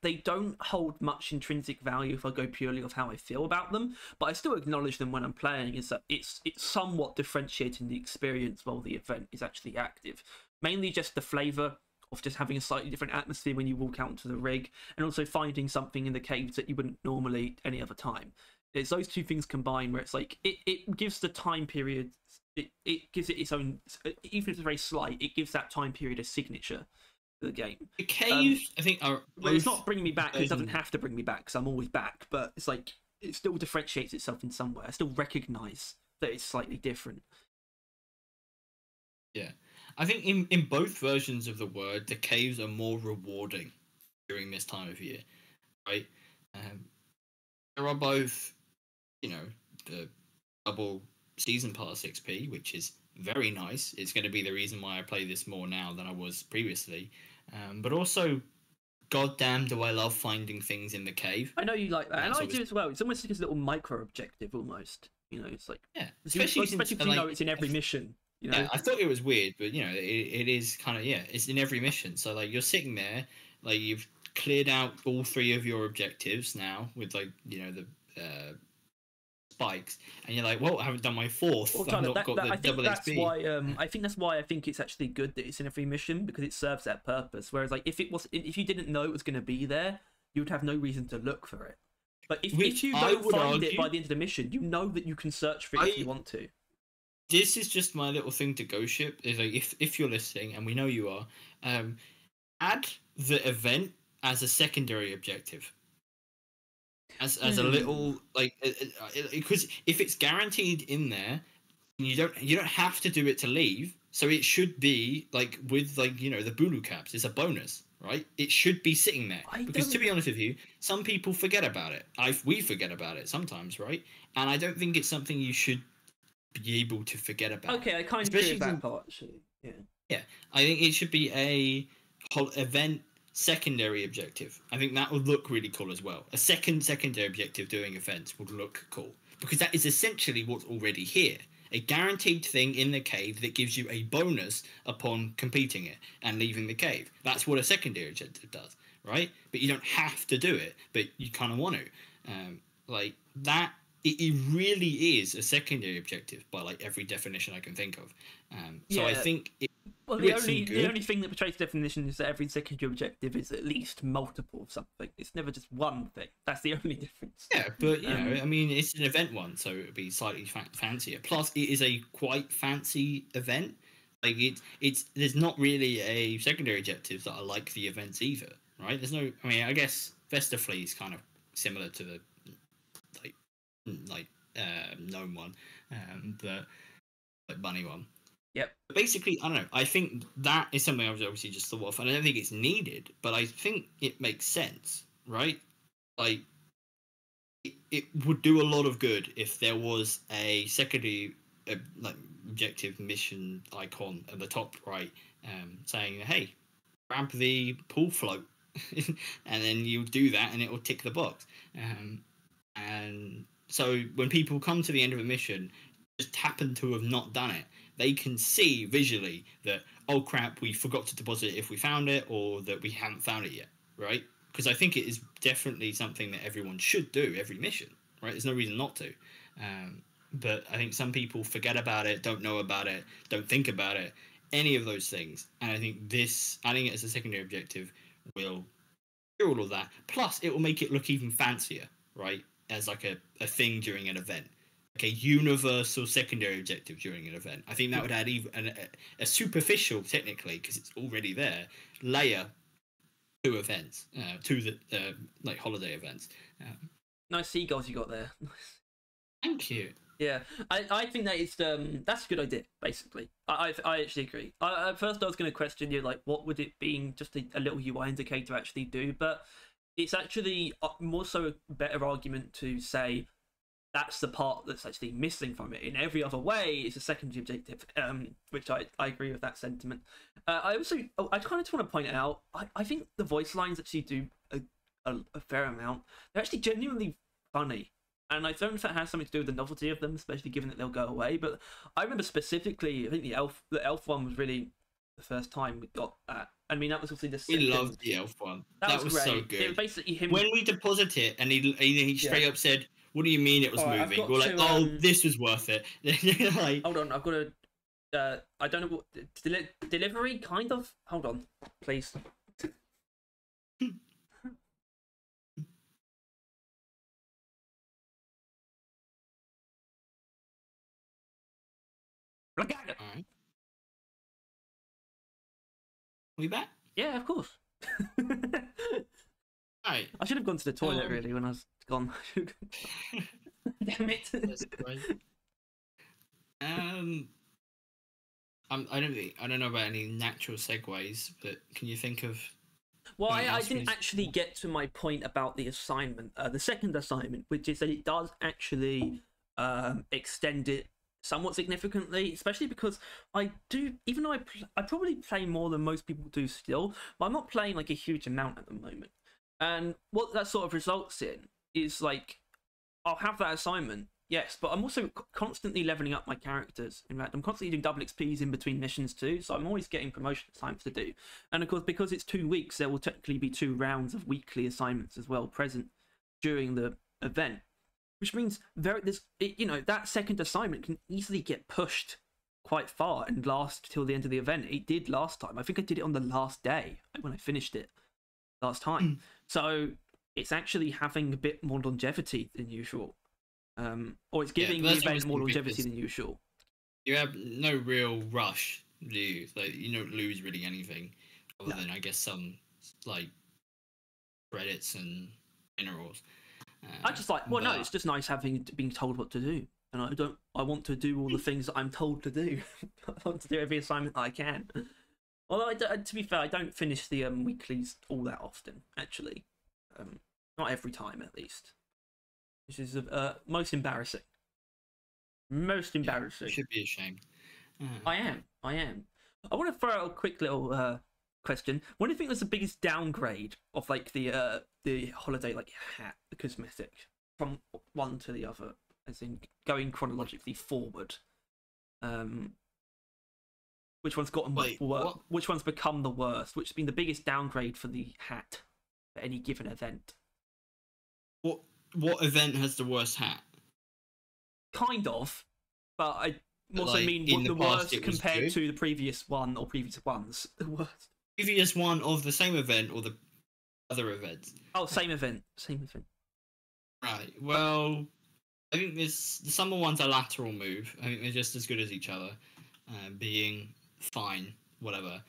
they don't hold much intrinsic value if I go purely off how I feel about them, but I still acknowledge them when I'm playing, is that it's somewhat differentiating the experience while the event is actually active. Mainly just the flavour of just having a slightly different atmosphere when you walk out into the rig, and also finding something in the caves that you wouldn't normally any other time. It's those two things combined where it's like, it gives the time period, it gives it its own, even if it's very slight, it gives that time period a signature. The game. The caves, I think, are. Well, it's not bringing me back. It doesn't have to bring me back because I'm always back. But it's like it still differentiates itself in some way. I still recognise that it's slightly different. Yeah, I think in both versions of the word, the caves are more rewarding during this time of year, right? Um, there are both, you know, the double season pass XP, which is very nice. It's going to be the reason why I play this more now than I was previously. But also, goddamn, do I love finding things in the cave. I know you like that, and I do as well. It's almost like a little micro objective, almost. You know, it's like especially because you know it's in every mission. You know? Yeah, I thought it was weird, but you know, it is kind of it's in every mission. So like you're sitting there, like you've cleared out all 3 of your objectives now with like the spikes, and you're like, well, I haven't done my 4th. Well, I've not got the I think double that's XP. why. I think that's why I think it's actually good that it's in every mission, because it serves that purpose. Whereas, like, if you didn't know it was going to be there, you would have no reason to look for it. But if you don't find it by the end of the mission, you know that you can search for it if you want to. This is just my little thing to Ghost Ship. Is like if you're listening, and we know you are, add the event as a secondary objective. As a little like because if it's guaranteed in there, you don't have to do it to leave. So it should be like with like the Bulu caps. It's a bonus, right? It should be sitting there because to be honest with you, some people forget about it. We forget about it sometimes, right? And I don't think it's something you should be able to forget about. Okay, I kind of agree with that part actually. Yeah. Yeah, I think it should be a whole event secondary objective. I think that would look really cool as well. A secondary objective doing events would look cool because that is essentially what's already here. A guaranteed thing in the cave that gives you a bonus upon completing it and leaving the cave. That's what a secondary objective does, right? But you don't have to do it, but you kind of want to. Like that, it really is a secondary objective by like every definition I can think of. So I think the only thing that betrays definition is that every secondary objective is at least multiple of something. It's never just one thing. That's the only difference. Yeah, but you know, I mean, it's an event one, so it would be slightly fancier. Plus, it is a quite fancy event. Like it's there's not really a secondary objectives that are like the events either, right? There's no. I mean, I guess Vesterfleet is kind of similar to the gnome one, the like bunny one. Yep. But basically, I don't know. I think that is something I was obviously just thought of, and I don't think it's needed, but I think it makes sense, right? Like, it would do a lot of good if there was a secondary like objective mission icon at the top right, saying, "Hey, grab the pool float," and then you do that, and it will tick the box. And so when people come to the end of a mission, just happen to have not done it, they can see visually that, oh crap, we forgot to deposit it if we found it, or that we haven't found it yet, right? Because I think it is definitely something that everyone should do every mission, right? There's no reason not to. But I think some people forget about it, don't know about it, don't think about it, any of those things. And I think adding it as a secondary objective will do all of that. Plus, it will make it look even fancier, right? As like a thing during an event. Like a universal secondary objective during an event. I think that would add even a superficial, technically, because it's already there, layer to events, to the like holiday events. Nice seagulls you got there. Thank you. Yeah, I think that that's a good idea. Basically, I actually agree. At first, I was going to question you, like, what would it being just a little UI indicator actually do? But it's actually more so a better argument to say that's the part that's actually missing from it. In every other way, it's a secondary objective, which I agree with that sentiment. I kind of just want to point out, I think the voice lines actually do a fair amount. They're actually genuinely funny. And I don't know if that has something to do with the novelty of them, especially given that they'll go away. But I remember specifically, I think the elf one was really the first time we got that. I mean, that was obviously the second. We loved the elf one. That was great. So good. It was basically him. When we deposit it, and he straight up said, "What do you mean it was moving?" We're like, "Oh, this was worth it." Like, hold on, I've got to. I don't know what delivery kind of. Hold on, please. All right. We back? Yeah, of course. Alright. I should have gone to the toilet really when I was gone. Damn it. That's right. I don't know about any natural segues, but can you think of? Well, I didn't actually get to my point about the assignment, the second assignment, which is that it does actually extend it somewhat significantly, especially because I do, even though I probably play more than most people do still, but I'm not playing like a huge amount at the moment. And what that sort of results in is like, I'll have that assignment, yes, but I'm also constantly leveling up my characters. In fact, I'm constantly doing double XPs in between missions too, so I'm always getting promotion assignments to do. And of course, because it's 2 weeks, there will technically be 2 rounds of weekly assignments as well present during the event, which means that second assignment can easily get pushed quite far and last till the end of the event. It did last time. I think I did it on the last day when I finished it last time. So it's actually having a bit more longevity than usual. Or it's giving the event more longevity than usual. You have no real rush, do you? Like, you don't lose really anything, other than I guess some like credits and minerals. I just like, it's just nice being told what to do, and I want to do all the things that I'm told to do. I want to do every assignment that I can. Although, to be fair, I don't finish the weeklies all that often, actually. Not every time, at least. Which is most embarrassing. Most embarrassing. You should be ashamed. I am. I want to throw out a quick little question. What do you think was the biggest downgrade of like the holiday like hat, the cosmetic, from one to the other, as in going chronologically forward? Which one's gotten worse? Which one's become the worst? Which has been the biggest downgrade for the hat for any given event? What event has the worst hat? Kind of, but I also mean what the worst compared to the previous one or previous ones. The worst. Previous one of the same event or the other events? Oh, same event. Right. Well, I think the summer one's a lateral move. I think they're just as good as each other, being fine, whatever.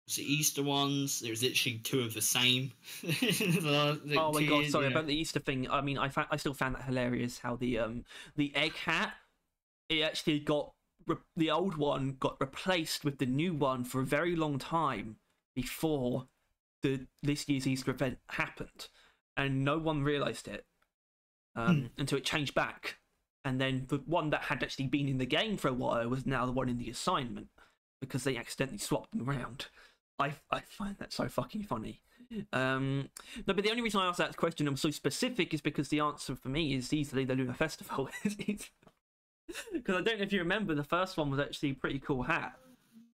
The Easter ones, there's literally 2 of the same. Oh my god, sorry about the Easter thing. I mean, I still found that hilarious how the egg hat, it actually got the old one got replaced with the new one for a very long time before this year's Easter event happened, and no one realised it until it changed back, and then the one that had actually been in the game for a while was now the one in the assignment because they accidentally swapped them around. I find that so fucking funny. No, but the only reason I asked that question and was so specific is because the answer for me is easily the Lunar Festival. Because I don't know if you remember, the first one was actually a pretty cool hat.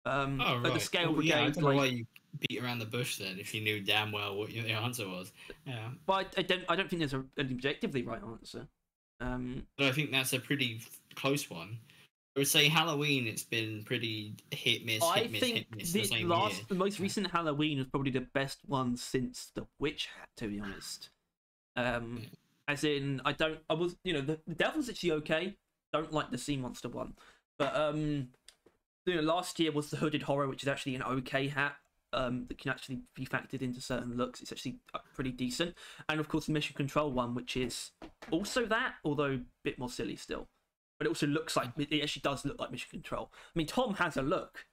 Right. The Scale Brigade. Yeah, I don't know why you beat around the bush then if you knew damn well what the answer was. Yeah. But I don't think there's an objectively right answer. But I think that's a pretty close one. I would say Halloween, it's been pretty hit miss. I think the most recent Halloween was probably the best one since the Witch Hat, to be honest. As in, the Devil's actually okay. Don't like the Sea Monster one, but last year was the Hooded Horror, which is actually an okay hat. That can actually be factored into certain looks. It's actually pretty decent, and of course the Mission Control one, which is also that, although a bit more silly still. But it also looks like it actually does look like Mission Control. I mean, Tom has a look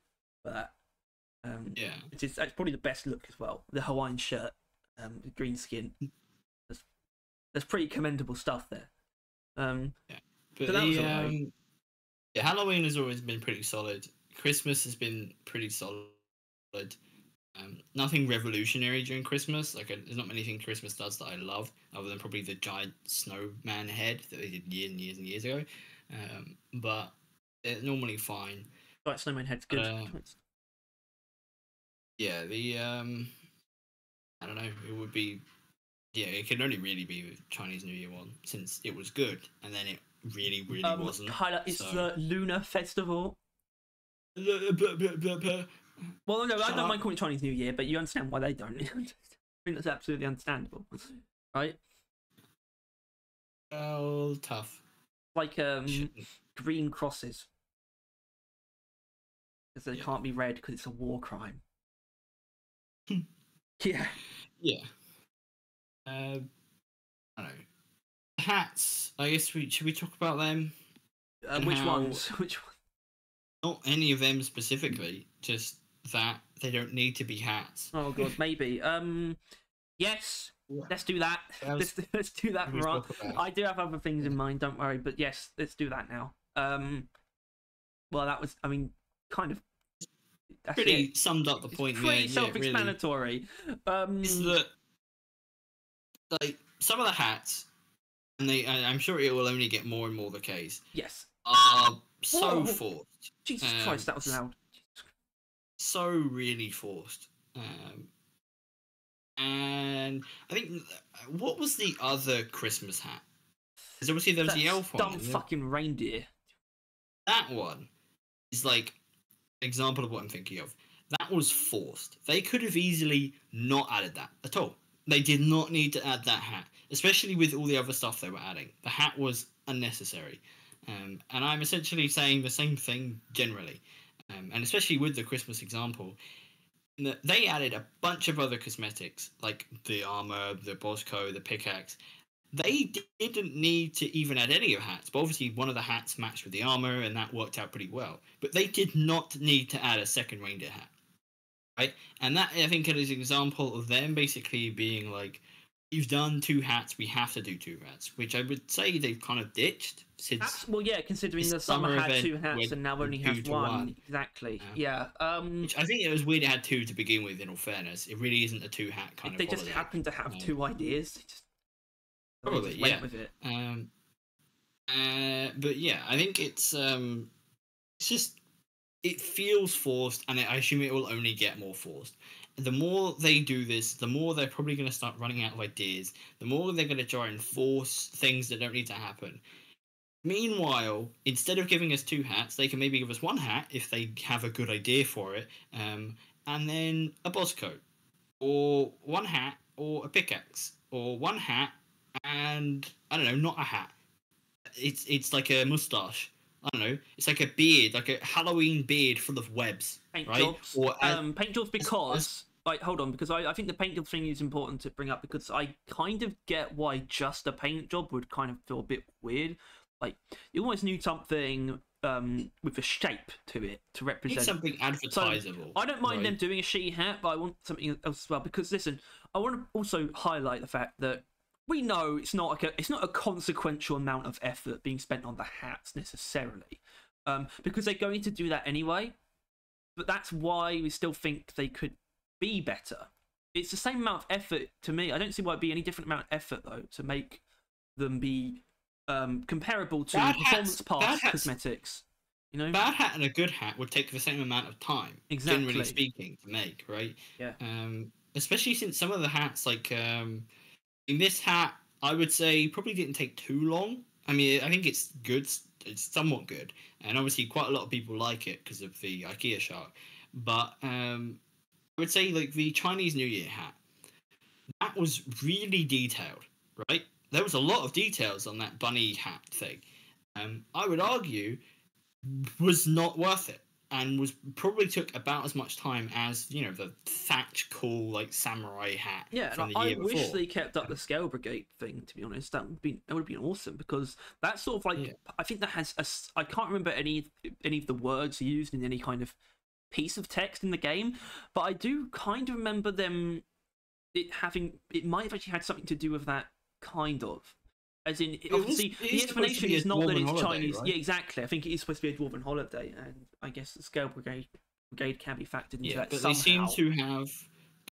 for that. It's probably the best look as well. The Hawaiian shirt, the green skin. There's pretty commendable stuff there. But so Halloween has always been pretty solid. Christmas has been pretty solid. Nothing revolutionary during Christmas. Like, there's not many things Christmas does that I love, other than probably the giant snowman head that they did years and years and years ago. But they're normally fine. Right, snowman head's good. Yeah, I don't know. It would be. Yeah, it can only really be the Chinese New Year one, since it was good, and then it really wasn't. It's the Lunar Festival. Well, no, I don't mind calling it Chinese New Year, but you understand why they don't. I think that's absolutely understandable, right? Well, tough. Like green crosses, because they can't be red because it's a war crime. Yeah. I don't know. Hats. I guess should we talk about them? Which ones? Which ones? Not any of them specifically, just that they don't need to be hats. Oh god, maybe. Yes, let's do that. Let's do that. Right. I do have other things in mind. Don't worry. But yes, let's do that now. Well, that was. I mean, kind of. Pretty summed up the point. Pretty self-explanatory. Really. Is that like some of the hats, and I'm sure it will only get more and more the case. Yes. Are so forced. Jesus Christ, that was loud. So really forced. And I think what was the other Christmas hat? Because obviously there was the elf one. Dumb fucking reindeer. That one is like an example of what I'm thinking of. That was forced. They could have easily not added that at all. They did not need to add that hat, especially with all the other stuff they were adding. The hat was unnecessary. And I'm essentially saying the same thing generally. And especially with the Christmas example, they added a bunch of other cosmetics, like the armor, the Bosco, the pickaxe. They didn't need to even add any of hats, but obviously one of the hats matched with the armor, and that worked out pretty well. But they did not need to add a second reindeer hat, right? And that, I think, is an example of them basically being like, "You've done 2 hats, we have to do 2 hats," which I would say they've kind of ditched since. Well, yeah, considering the summer had 2 hats and now only has 1. Exactly. Yeah. Which I think it was weird it had 2 to begin with. In all fairness, it really isn't a 2 hat kind of. They just happened to have 2 ideas. Probably, yeah. Went with it. But yeah, I think it's just it feels forced, and I assume it will only get more forced. The more they do this, the more they're probably going to start running out of ideas. The more they're going to try and force things that don't need to happen. Meanwhile, instead of giving us 2 hats, they can maybe give us 1 hat if they have a good idea for it, and then a boss coat, or 1 hat, or a pickaxe, or 1 hat, and I don't know, not a hat. It's like a mustache. I don't know. It's like a beard, like a Halloween beard full of webs, paint right? Jobs. Or paint jobs because. Like, hold on, because I think the paint job thing is important to bring up, because I kind of get why just a paint job would kind of feel a bit weird. Like, you almost need something with a shape to it to represent something advertisable. So I don't mind them doing a she hat, but I want something else as well. Because listen, I want to also highlight the fact that we know it's not a consequential amount of effort being spent on the hats necessarily, because they're going to do that anyway. But that's why we still think they could be better. It's the same amount of effort to me. I don't see why it'd be any different amount of effort though to make them be comparable to performance pass cosmetics. You know, bad hat and a good hat would take the same amount of time, generally speaking, to make, right? Yeah. Especially since some of the hats, like in this hat, I would say probably didn't take too long. I mean, I think it's good. It's somewhat good, and obviously quite a lot of people like it because of the IKEA shark. But I would say like the Chinese New Year hat, that was really detailed, right? There was a lot of details on that bunny hat thing. I would argue was not worth it, and was probably took about as much time as, you know, the thatch cool like samurai hat. Yeah, from and I wish they kept up the Scale Brigade thing. To be honest, that would have been awesome, because that's sort of like I think that has I can't remember any of the words used in any kind of piece of text in the game, but I do kind of remember it might have actually had something to do with that, kind of. As in, obviously, the explanation is not that it's Chinese. Right? Yeah, exactly. I think it is supposed to be a dwarven holiday, and I guess the Scale Brigade can be factored into that but somehow. They seem to have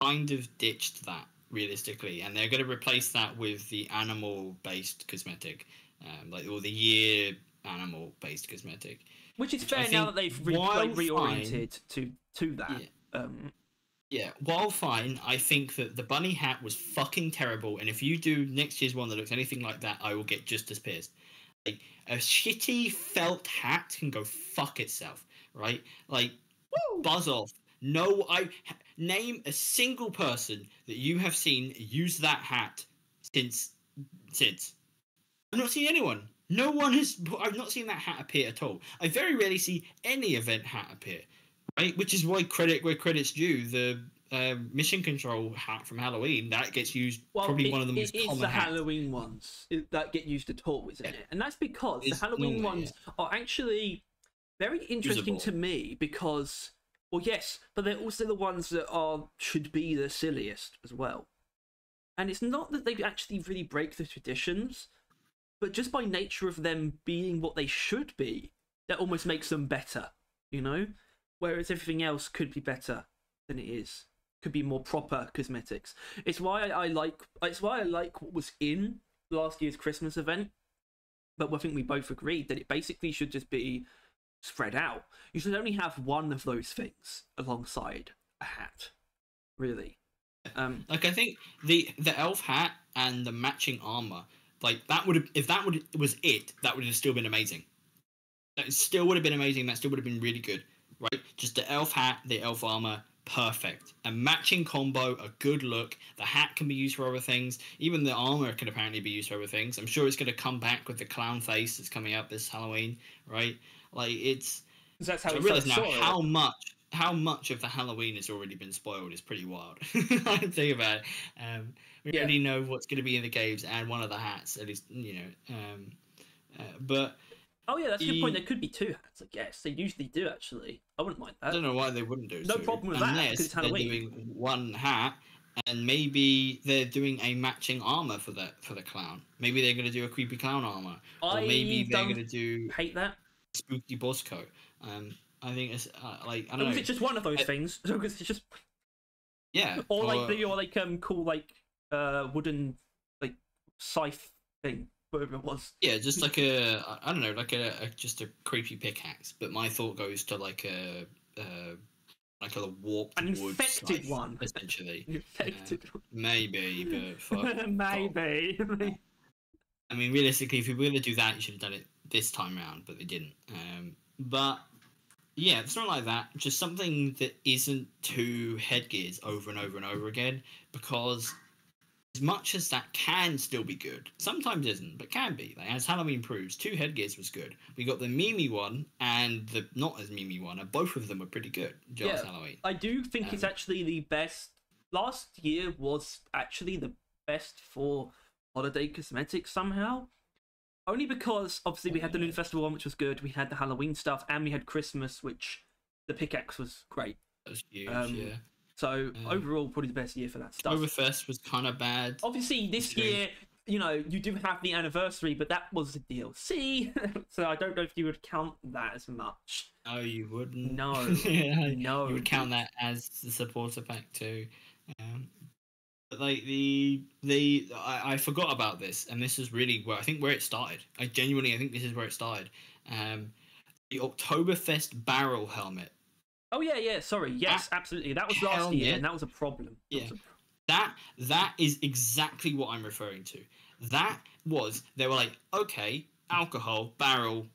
kind of ditched that, realistically, and they're going to replace that with the animal-based cosmetic, or the year animal-based cosmetic. Which is fair now that they've reoriented to that. Yeah, while fine, I think that the bunny hat was fucking terrible, and if you do next year's one that looks anything like that, I will get just as pissed. Like, a shitty felt hat can go fuck itself, right? Like, buzz off. No, name a single person that you have seen use that hat since. I've not seen anyone. No one has. I've not seen that hat appear at all. I very rarely see any event hat appear. Right, which is why credit where credit's due. The mission control hat from Halloween that gets used. Well, Probably one of the most it is common the hats. Halloween ones that get used at all, isn't it? And that's because the Halloween ones are actually very interesting to me because, well, yes, but they're also the ones that should be the silliest as well. And it's not that they actually really break the traditions, but just by nature of them being what they should be, that almost makes them better, you know? Whereas everything else could be better than it is. Could be more proper cosmetics. It's why I like what was in last year's Christmas event. But I think we both agreed that it basically should just be spread out. You should only have one of those things alongside a hat, really. Like I think the elf hat and the matching armor, like that would have, if that was it, that would have still been amazing. That still would have been amazing. That still would have been really good, right? Just the elf hat, the elf armor. Perfect. A matching combo, a good look. The hat can be used for other things. Even the armor can apparently be used for other things. I'm sure it's going to come back with the clown face that's coming out this Halloween, right? Like it's. That's how I realize now how much of the Halloween has already been spoiled is pretty wild. I think about it. We already know what's going to be in the games and one of the hats, at least but. Oh yeah, that's a good point. There could be two hats, I guess. They usually do, actually. I wouldn't mind that. I don't know why they wouldn't do no problem with that, because it's Halloween. They're doing one hat, and maybe they're doing a matching armor for the clown. Maybe they're going to do a creepy clown armor. Or maybe they're going to do... hate that. Spooky boss coat. I think it's, I don't know. Is it just one of those things? Because it's just... Yeah. Or cool, wooden, scythe thing. Whatever it was. Yeah, just like I don't know, like just a creepy pickaxe. But my thought goes to like a warped an infected one, essentially. Infected. Maybe, but fuck. Maybe. I mean, realistically, if you were going to do that, you should have done it this time round, but they didn't. But yeah, it's not like that. Just something that isn't two headgears over and over and over again, because as much as that can still be good, sometimes isn't, but can be. Like, as Halloween proves, two headgears was good. We got the Mimi one and the not as Mimi one, and both of them were pretty good. Halloween. I do think it's actually the best. Last year was actually the best for holiday cosmetics somehow. Only because obviously we had the Loon Festival one, which was good. We had the Halloween stuff, and we had Christmas, which the pickaxe was great. That was huge, yeah. So overall, probably the best year for that stuff. Oktoberfest was kind of bad. Obviously, this year, you do have the anniversary, but that was a DLC, so I don't know if you would count that as much. No, you wouldn't. No, no. You would count that as the supporter pack too. But like I forgot about this, and this is really where it started. I think this is where it started. The Oktoberfest barrel helmet. Oh yeah. Sorry, yes, absolutely. That was last year, and that was a problem. Yeah, that is exactly what I'm referring to. They were like, okay, alcohol barrel,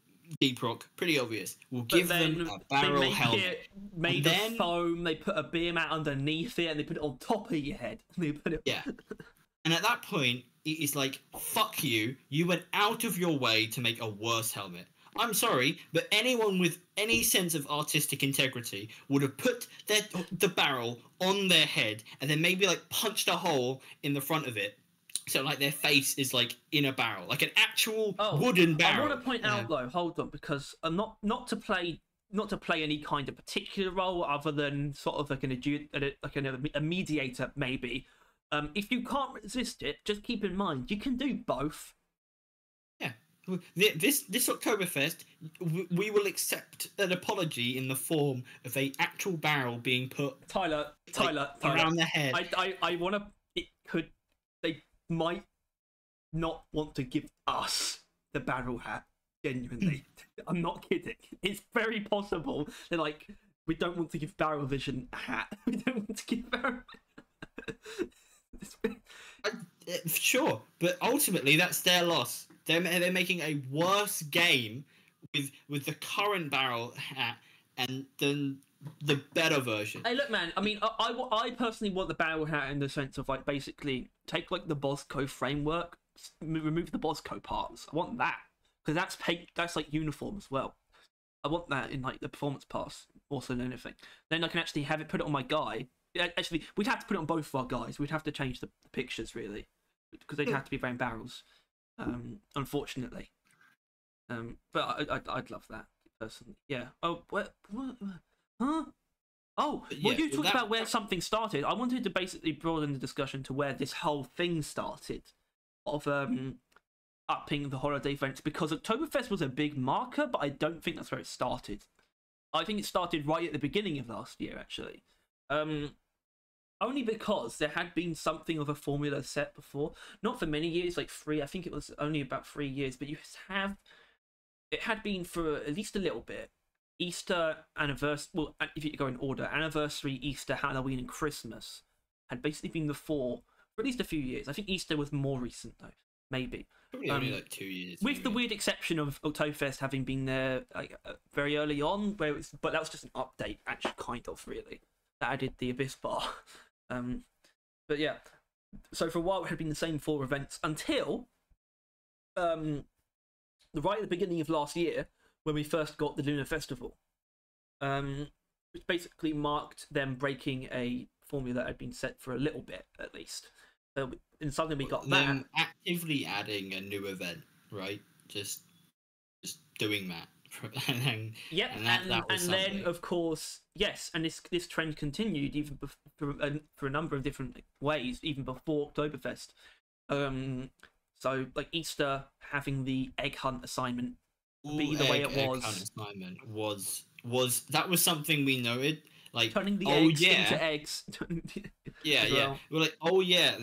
deep rock, pretty obvious. We'll give them a barrel helmet. Made of foam. They put a beer mat underneath it, and they put it on top of your head. Yeah. And at that point, it's like, fuck you. You went out of your way to make a worse helmet. I'm sorry, but anyone with any sense of artistic integrity would have put the barrel on their head and then maybe punched a hole in the front of it, so their face is in a barrel, like an actual wooden barrel. I want to point out though, hold on, because not to play any kind of particular role other than sort of a mediator maybe. If you can't resist it, just keep in mind you can do both. This Oktoberfest, we will accept an apology in the form of a actual barrel being put Tyler around the head. I want to. They might not want to give us the barrel hat. Genuinely, I'm not kidding. It's very possible they're like, we don't want to give Barrel Vision a hat. We don't want to give Barrel. Sure, but ultimately that's their loss. They're making a worse game with the current barrel hat and then the better version. Hey, look, man. I mean, I personally want the barrel hat in the sense of basically take the Bosco framework, remove the Bosco parts. I want that because that's uniform as well. I want that in the performance pass more so than anything. Then I can actually have it put it on my guy actually, we'd have to put it on both of our guys. We'd have to change the pictures really, because they'd have to be rain barrels. Unfortunately. But I'd love that personally. Yeah. Oh, what? Huh? Oh, well, you talked about where something started. I wanted to basically broaden the discussion to where this whole thing started, of upping the holiday events, because Oktoberfest was a big marker, but I don't think that's where it started. I think it started right at the beginning of last year, actually. Only because there had been something of a formula set before, not for many years, like 3. I think it was only about 3 years, but it had been for at least a little bit. Easter, anniversary, well, if you go in order, anniversary, Easter, Halloween, and Christmas had basically been the 4 for at least a few years. I think Easter was more recent though, maybe. Probably only like 2 years. With the weird exception of Oktoberfest having been there very early on, but that was just an update, actually, kind of, really. That added the Abyss Bar. But yeah, so for a while it had been the same 4 events until right at the beginning of last year, when we first got the Lunar Festival, which basically marked them breaking a formula that had been set for a little bit, at least. And suddenly we got that. Actively adding a new event, right? Just doing that. and then of course, yes, and this trend continued even for a number of different ways, even before Oktoberfest. So like Easter having the egg hunt assignment be the way it was. Assignment was that was something we noted. Like turning the eggs into eggs. Yeah. We're like,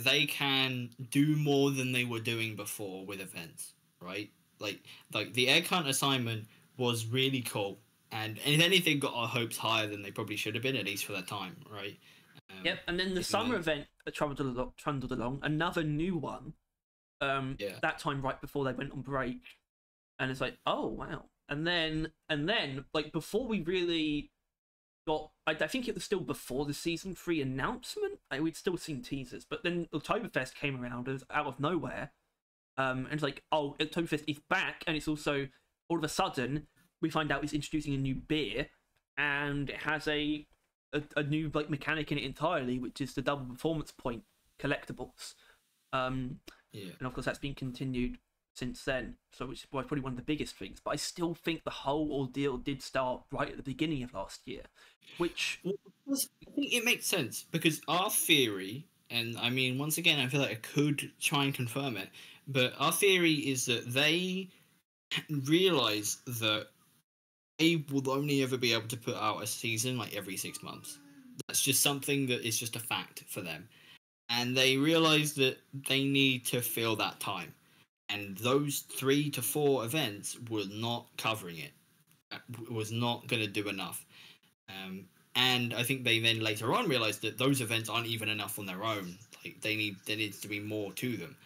they can do more than they were doing before with events, right? Like the egg hunt assignment was really cool, and if anything, got our hopes higher than they probably should have been, at least for that time, right? Yep, and then the summer event trundled along, another new one. That time right before they went on break, and it's like, oh wow, and then like before we really got, I think it was still before the season 3 announcement. We'd still seen teasers, but then Oktoberfest came around out of nowhere, and it's like, oh, Oktoberfest is back, and it's also all of a sudden we find out it's introducing a new beer, and it has a new like mechanic in it entirely, which is the double performance point collectibles. And of course that's been continued since then, so which was probably one of the biggest things. But I still think the whole ordeal did start right at the beginning of last year, which I think it makes sense, because our theory, and I mean, once again, I feel like I could try and confirm it, but our theory is that they realize that they will only ever be able to put out a season like every 6 months. That's just something that is just a fact for them. And they realize that they need to fill that time. And those 3 to 4 events were not covering it. It was not going to do enough. And I think they then later on realized that those events aren't even enough on their own. Like there needs to be more to them.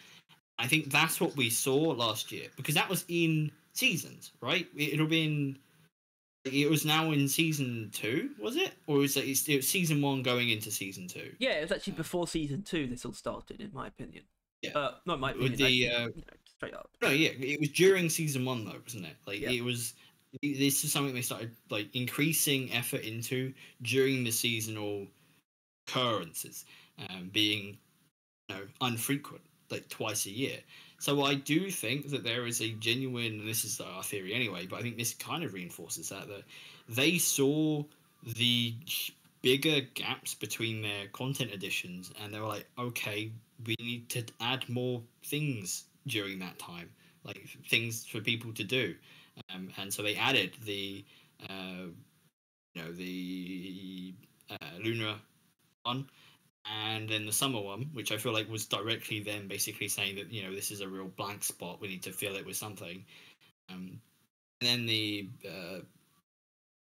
I think that's what we saw last year, because that was in seasons, right? It was now in season 2, was it? Or was it was season 1 going into season 2? Yeah, it was actually before season 2 this all started, in my opinion. Yeah. Not my opinion. Straight up. No, yeah, it was during season 1 though, wasn't it? Like it was. This is something they started like increasing effort into during the seasonal occurrences, being unfrequent, like twice a year. So I do think that there is a genuine, and this is our theory anyway, but I think this kind of reinforces that they saw the bigger gaps between their content additions, and they were like, okay, we need to add more things during that time, like things for people to do, and so they added the lunar one, and then the summer one, which I feel like was directly them basically saying that this is a real blank spot, we need to fill it with something, and then the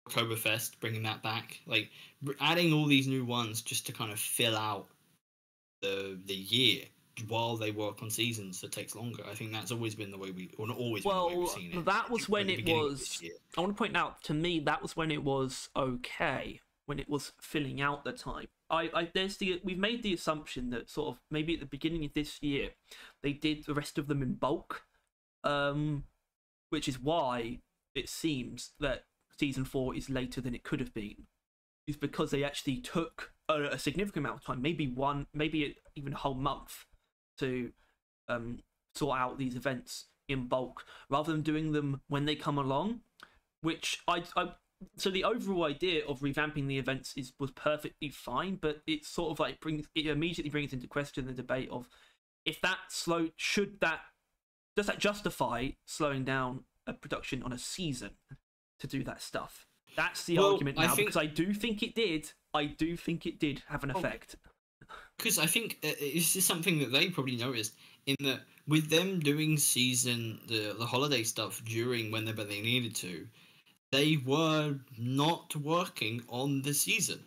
Oktoberfest, bringing that back, like adding all these new ones just to kind of fill out the year while they work on seasons that takes longer. I think that's always been the way not always been the way we've seen it. That was when it was, I want to point out, to me, that was when it was okay, when it was filling out the time. We've made the assumption that sort of maybe at the beginning of this year they did the rest of them in bulk, which is why it seems that season 4 is later than it could have been, is because they actually took a significant amount of time, maybe even a whole month, to sort out these events in bulk, rather than doing them when they come along. Which so the overall idea of revamping the events was perfectly fine, but it sort of like immediately brings into question the debate of if that does that justify slowing down a production on a season to do that stuff? That's the argument now, because I do think it did. I do think it did have an effect. Because I think this is something that they probably noticed, in that with them doing the holiday stuff during whenever they needed to, they were not working on the season,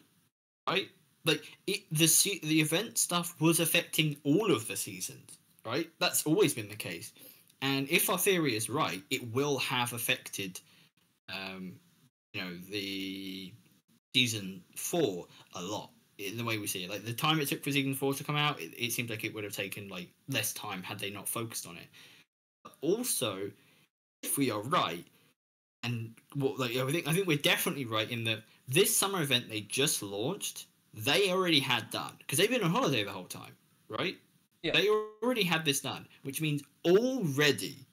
right? Like the event stuff was affecting all of the seasons, right? That's always been the case, and if our theory is right, it will have affected, the season 4 a lot in the way we see it. Like the time it took for season 4 to come out, it seems like it would have taken like less time had they not focused on it. But also, if we are right. And I think we're definitely right in that this summer event they just launched, they already had done, because they've been on holiday the whole time, right? Yeah. They already had this done, which means already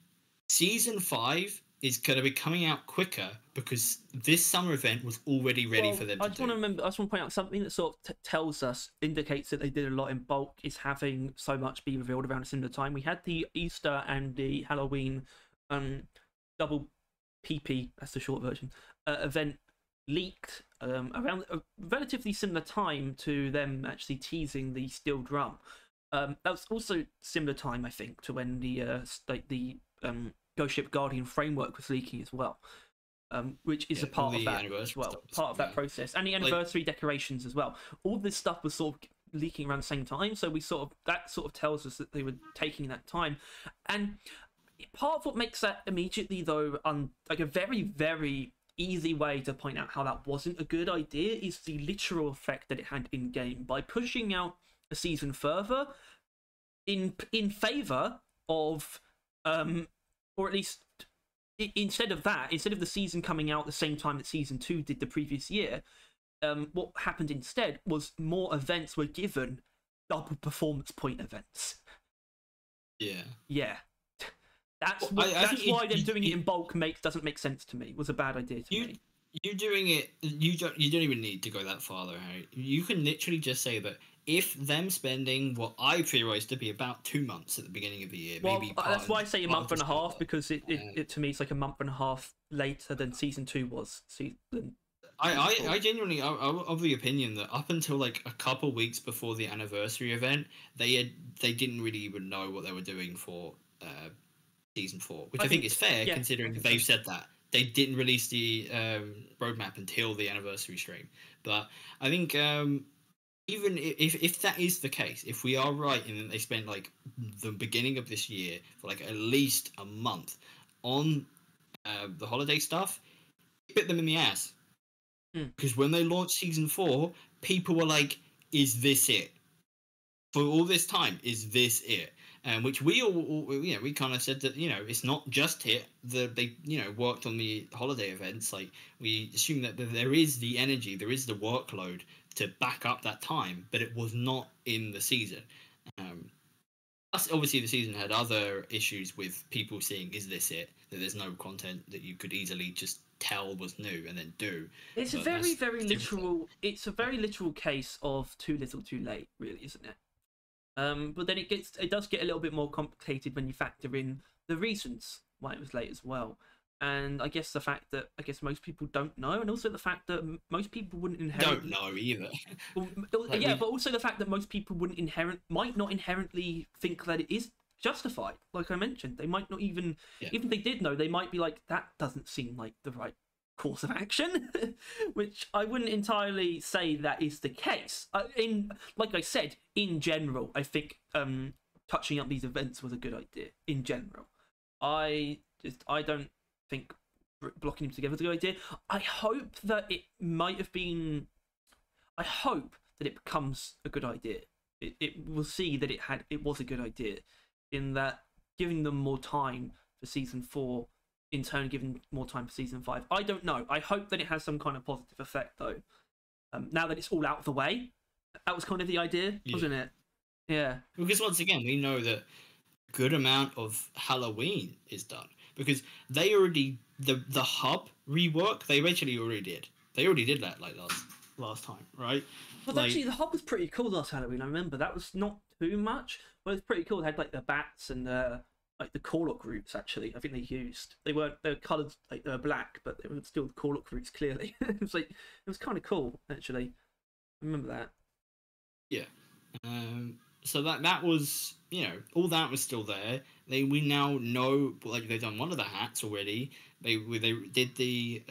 season 5 is going to be coming out quicker because this summer event was already ready for them. I just want to point out something that sort of indicates that they did a lot in bulk is having so much be revealed around a similar time. We had the Easter and the Halloween double PP, that's the short version, event leaked around a relatively similar time to them actually teasing the steel drum. That was also similar time, I think, to when the Ghost Ship Guardian framework was leaking as well, which is a part of that as well, part of that process, and the anniversary decorations as well. All this stuff was sort of leaking around the same time, so that sort of tells us that they were taking that time. And part of what makes that immediately, though, like a very, very easy way to point out how that wasn't a good idea is the literal effect that it had in game by pushing out a season further in favor of, or at least instead of the season coming out the same time that season 2 did the previous year. What happened instead was more events were given double performance point events. Yeah. That's why them doing it in bulk doesn't make sense to me. It was a bad idea to me. You doing it, you don't even need to go that far though, Harry. You can literally just say that if them spending what I theorize to be about 2 months at the beginning of the year, maybe that's why I say a month and a half, because it to me it's like a month and a half later than season 2 was. I genuinely I'm of the opinion that up until like a couple weeks before the anniversary event, they didn't really even know what they were doing for season 4, which I think is fair, considering they've said that they didn't release the roadmap until the anniversary stream. But I think even if that is the case, if we are right in that they spent like the beginning of this year for like at least a month on the holiday stuff, it bit them in the ass. Because when they launched season 4, people were like, "Is this it? For all this time, is this it?" Which we we kind of said that it's not just it. They worked on the holiday events. Like we assume that there is the energy, there is the workload to back up that time, but it was not in the season. Plus, obviously, the season had other issues with people seeing, "Is this it?" That there's no content that you could easily just tell was new and then do. It's a very, very literal. It's a very literal case of too little, too late, really, isn't it? But then it does get a little bit more complicated when you factor in the reasons why it was late as well. And I guess the fact that most people don't know, and also the fact that most people wouldn't inherently don't know either. But also the fact that most people might not inherently think that it is justified. Like I mentioned, they might not even if they did know, they might be like, that doesn't seem like the right course of action, which I wouldn't entirely say that is the case. Like I said, in general, I think touching up these events was a good idea. In general, I don't think blocking them together is a good idea. I hope that it becomes a good idea. It will see that it was a good idea, in that giving them more time for season 4, in turn giving more time for season 5. I don't know. I hope that it has some kind of positive effect though. Now that it's all out of the way, That was kind of the idea, wasn't it? Yeah. Because once again, we know that a good amount of Halloween is done because they already the hub rework they eventually already did. They already did that like last time, right? But like, actually, the hub was pretty cool last Halloween. I remember that was not too much, but it was pretty cool. They had like the bats and like the call-up groups. Actually, I think they were coloured like black, but they were still the call-up groups. Clearly, it was like it was kind of cool. Actually, I remember that. Yeah. So that was, you know, all that was still there. We now know, like, they've done one of the hats already. They did the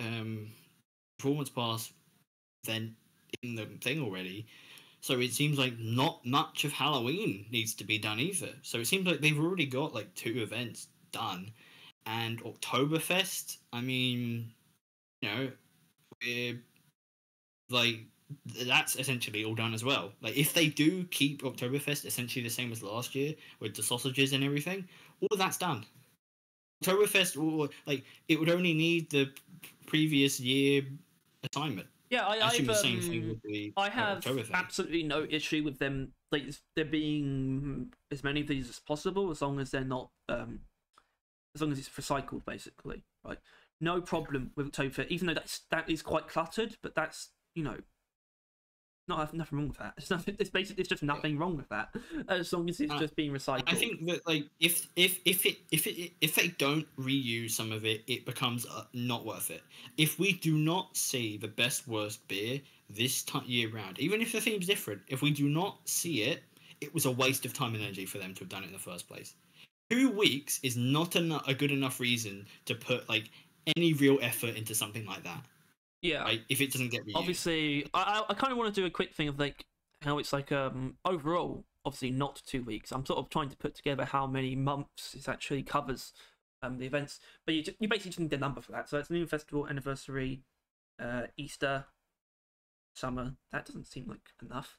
performance pass then in the thing already. So it seems like not much of Halloween needs to be done either. So it seems like they've already got like 2 events done. And Oktoberfest, I mean, you know, we're like that's essentially all done as well. Like if they do keep Oktoberfest essentially the same as last year with the sausages and everything, all of that's done. Oktoberfest, or like it would only need the previous year assignment. Yeah, I assume the same thing would be. I have absolutely no issue with them. Like there being as many of these as possible, as long as they're not, as long as it's recycled, basically, right? No problem with Oktoberfest, even though that is quite cluttered, but that's, you know, nothing wrong with that. It's nothing. It's basically just nothing wrong with that, as long as it's just being recycled. I think that like if they don't reuse some of it, it becomes not worth it. If we do not see the best worst beer this year round, even if the theme's different, if we do not see it, it was a waste of time and energy for them to have done it in the first place. 2 weeks is not a good enough reason to put like any real effort into something like that. Yeah, right? If it doesn't get reused. Obviously, I kind of want to do a quick thing of like how it's like overall, obviously not 2 weeks. I'm sort of trying to put together how many months it actually covers the events, but you basically just need the number for that. So it's New Festival, Anniversary, Easter, Summer. That doesn't seem like enough.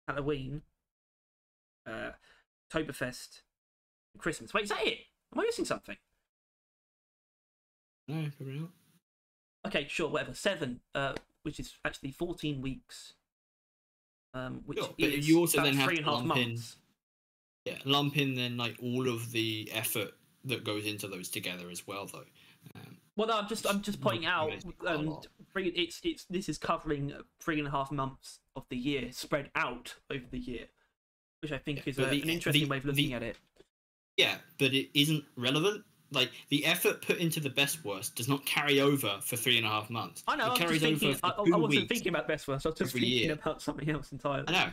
Halloween, Oktoberfest, Christmas. Wait, is that it? Am I missing something? No, probably not. Okay, sure, whatever. 7, which is actually 14 weeks. Which sure, but is you also about then have 3.5 months. Lump in then like all of the effort that goes into those together as well, though. Well, no, I'm just pointing out. This is covering 3.5 months of the year spread out over the year, which I think is an interesting way of looking at it. Yeah, but it isn't relevant. Like the effort put into the best worst does not carry over for 3.5 months. I know. I wasn't thinking about best worst. I was just thinking about something else entirely. I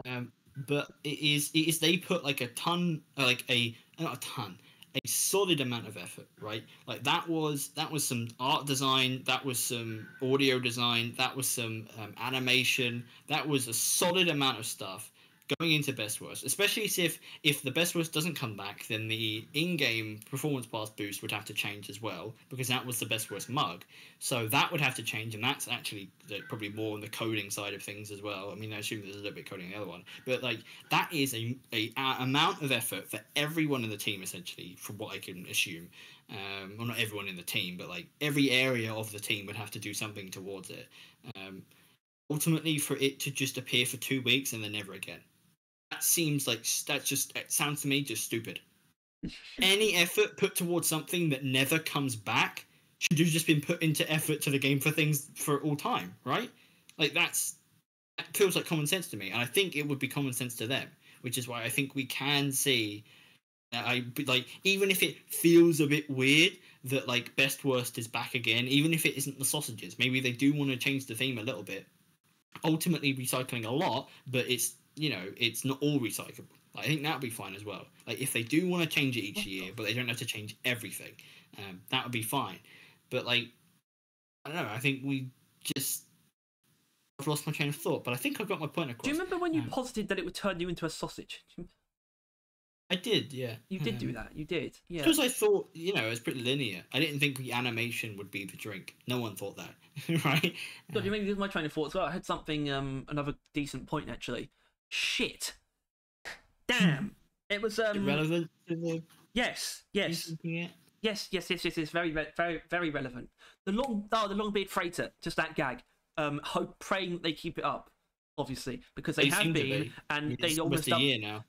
know. But it is they put like a ton, like not a ton, a solid amount of effort, right? Like that was some art design, that was some audio design, that was some animation, that was a solid amount of stuff going into best worst, especially if the best worst doesn't come back, then the in-game performance pass boost would have to change as well, because that was the best worst mug. So that would have to change, and that's actually probably more on the coding side of things as well. I mean, I assume there's a little bit of coding in the other one, but like that is a amount of effort for everyone in the team, essentially, from what I can assume. Well, not everyone in the team, but like every area of the team would have to do something towards it. Ultimately, for it to just appear for 2 weeks and then never again. That seems like it sounds to me just stupid. Any effort put towards something that never comes back should have just been put into effort to the game for things for all time, right? Like that feels like common sense to me, and I think it would be common sense to them, which is why I think we can see. Even if it feels a bit weird that like best worst is back again, even if it isn't the sausages, maybe they do want to change the theme a little bit. Ultimately, recycling a lot, but it's not all recyclable. I think that would be fine as well. Like if they do want to change it each year, but they don't have to change everything, that would be fine. But like, I don't know. I think I've lost my train of thought, but I think I've got my point across. Do you remember when you posited that it would turn you into a sausage? I did, yeah. You did do that. You did, yeah. Because I thought, it was pretty linear. I didn't think the animation would be the drink. No one thought that, right? So you maybe my train of thought as well. I had something, another decent point actually. Shit. Damn. It was relevant to the. Yes. Yes. Very, very, very relevant. The long beard freighter. Just that gag. Praying they keep it up. obviously, because they have been, and it's they almost a year now.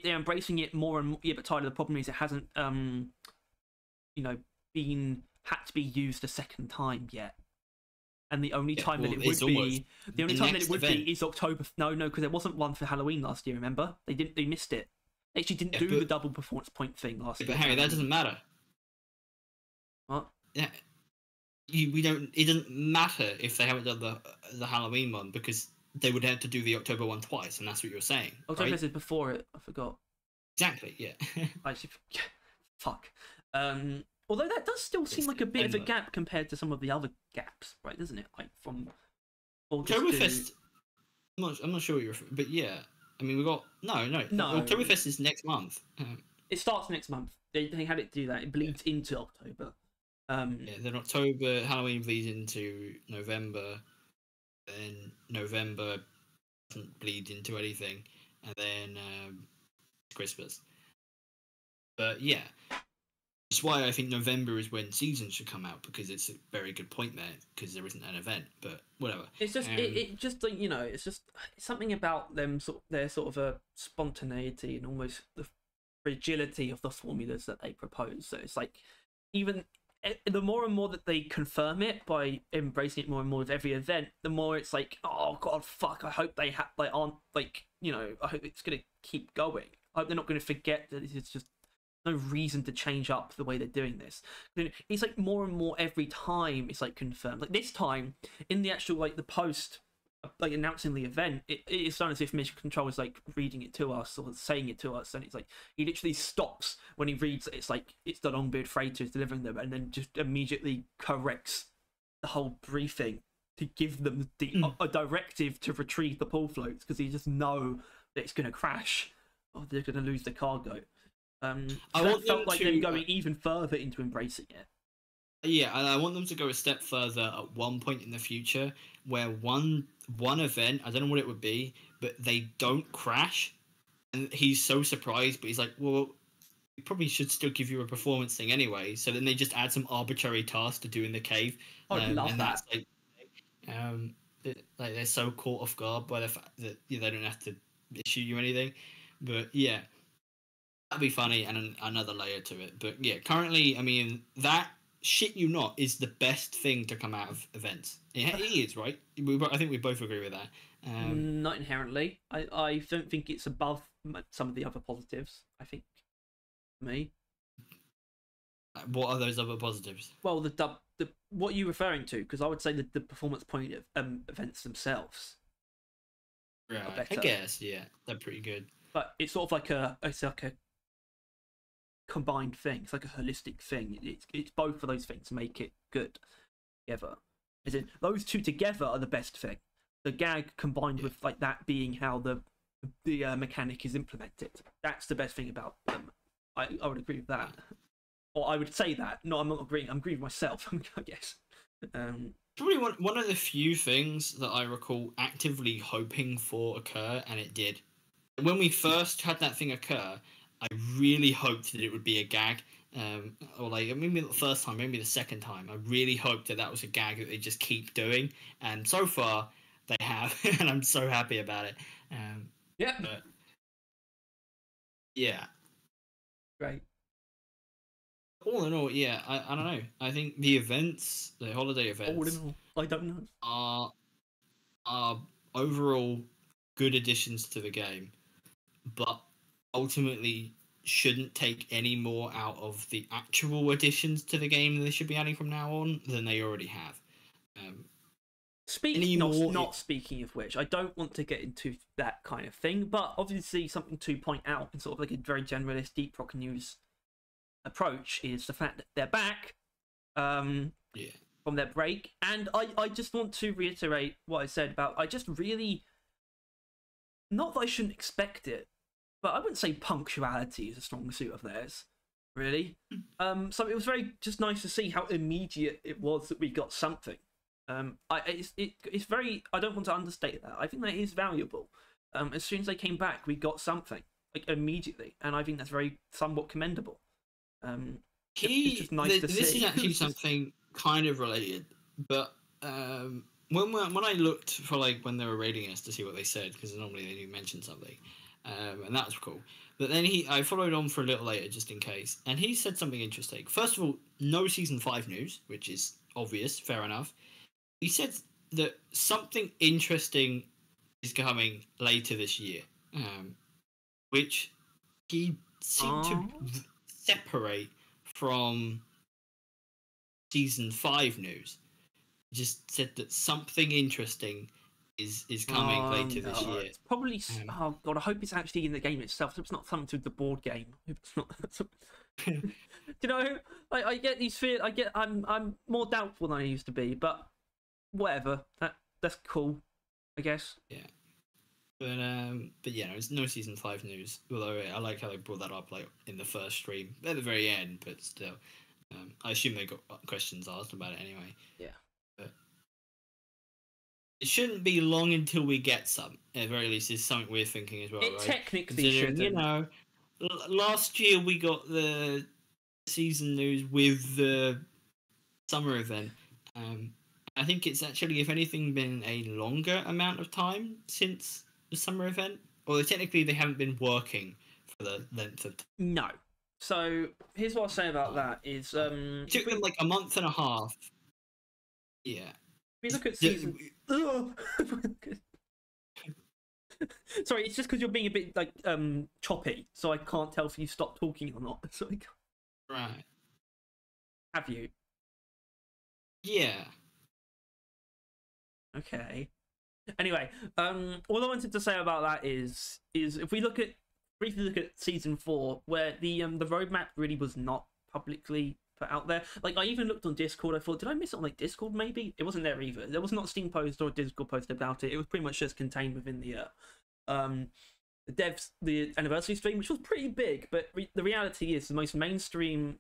They're embracing it more and more. Yeah, but Tyler, the problem is it hasn't been had to be used a second time yet. And the only time that it would be, is October. No, because there wasn't one for Halloween last year. Remember, they missed it. They actually didn't do the double performance point thing last year. But Harry, that doesn't matter. What? Yeah, we don't. It doesn't matter if they haven't done the Halloween one, because they would have to do the October one twice, and that's what you're saying. October is before it. I forgot. Exactly. Yeah. Actually, fuck. Although that does still seem like a bit of a gap compared to some of the other gaps, right? Doesn't it? Like from Oktoberfest. I'm not sure what you're, but yeah. I mean, we got no. Oktoberfest is next month. It starts next month. They had it do that. It bleeds into October. Yeah, then October Halloween bleeds into November. Then November doesn't bleed into anything, and then Christmas. But yeah. That's why I think November is when seasons should come out, because it's a very good point there, because there isn't an event. But whatever. It's just it just like it's just something about them their sort of a spontaneity and almost the fragility of the formulas that they propose. So it's like even the more and more that they confirm it by embracing it more and more with every event, the more it's like, oh god, fuck! I hope they aren't like I hope it's gonna keep going. I hope they're not gonna forget that it's just. No reason to change up the way they're doing this. It's like more and more every time it's like confirmed. Like this time in the actual like the post like announcing the event, it's done as if Mission Control is like reading it to us or saying it to us, and it's like he literally stops when he reads it. It's like it's the Longbeard Freighter is delivering them, and then just immediately corrects the whole briefing to give them a directive to retrieve the pull floats, because he just know that it's going to crash or they're going to lose the cargo. I felt like them going even further into embracing it. Yeah, and I want them to go a step further at one point in the future, where one event, I don't know what it would be, but they don't crash, and he's so surprised, but he's like, well, we probably should still give you a performance thing anyway. So then they just add some arbitrary task to do in the cave. I love and that. That's like they're so caught off guard by the fact that they don't have to issue you anything. But yeah. That'd be funny, and another layer to it. But yeah, currently, I mean, that shit you not is the best thing to come out of events. It is, right? I think we both agree with that. Not inherently. I don't think it's above some of the other positives. I think, for me. What are those other positives? Well, the what are you referring to? Because I would say the performance point of events themselves. Right, I guess, yeah, they're pretty good. But it's sort of like a combined thing. It's like a holistic thing. It's both of those things make it good together. As in, those two together are the best thing. The gag combined with like that being how the mechanic is implemented. That's the best thing about them. I would agree with that. Or I would say that. No, I'm not agreeing. I'm agreeing with myself, I guess. Probably one of the few things that I recall actively hoping for occur, and it did. When we first had that thing occur, I really hoped that it would be a gag, or like maybe the first time, maybe the second time. I really hoped that was a gag that they just keep doing, and so far they have, and I'm so happy about it. Yeah. But, yeah. Right. All in all, yeah, I don't know. I think the events, the holiday events, all in all, I don't know, are overall good additions to the game, but ultimately shouldn't take any more out of the actual additions to the game they should be adding from now on than they already have. Not speaking of which, I don't want to get into that kind of thing, but obviously something to point out in sort of like a very generalist Deep Rock news approach is the fact that they're back from their break, and I just want to reiterate what I said about I just really, not that I shouldn't expect it, but I wouldn't say punctuality is a strong suit of theirs, really. So it was very just nice to see how immediate it was that we got something. It's very, I don't want to understate that. I think that is valuable. As soon as they came back, we got something like immediately, and I think that's very somewhat commendable. It's just nice to see. This is actually something kind of related, but when I looked for like when they were rating us to see what they said, because normally they do mention something, and that was cool. But then I followed on for a little later just in case, and he said something interesting. First of all, no season 5 news, which is obvious, fair enough. He said that something interesting is coming later this year, which he seemed to separate from season 5 news. Just said that something interesting is coming later this year. It's probably. Oh god, I hope it's actually in the game itself. So it's not something to the board game. It's not. Do you know? I get these fears. I'm more doubtful than I used to be, but whatever. That's cool, I guess. Yeah. But yeah, it's no season 5 news. Although I like how they brought that up like in the first stream at the very end, but still, I assume they got questions asked about it anyway. Yeah. But it shouldn't be long until we get some. At the very least, is something we're thinking as well. It right? technically shouldn't. You know, last year we got the season news with the summer event. I think it's actually, if anything, been a longer amount of time since the summer event. Although technically they haven't been working for the length of time. No. So here's what I'll say about that is it took them like a month and a half. Yeah. If you look at season sorry, it's just because you're being a bit like choppy, so I can't tell if you stopped talking or not. So Right. Have you? Yeah. Okay. Anyway, all I wanted to say about that is if we briefly look at season 4, where the roadmap really was not publicly put out there. Like, I even looked on Discord. I thought, did I miss it on like Discord? Maybe it wasn't there either. There was not a Steam post or a Discord post about it. It was pretty much just contained within the the anniversary stream, which was pretty big. But the reality is, the most mainstream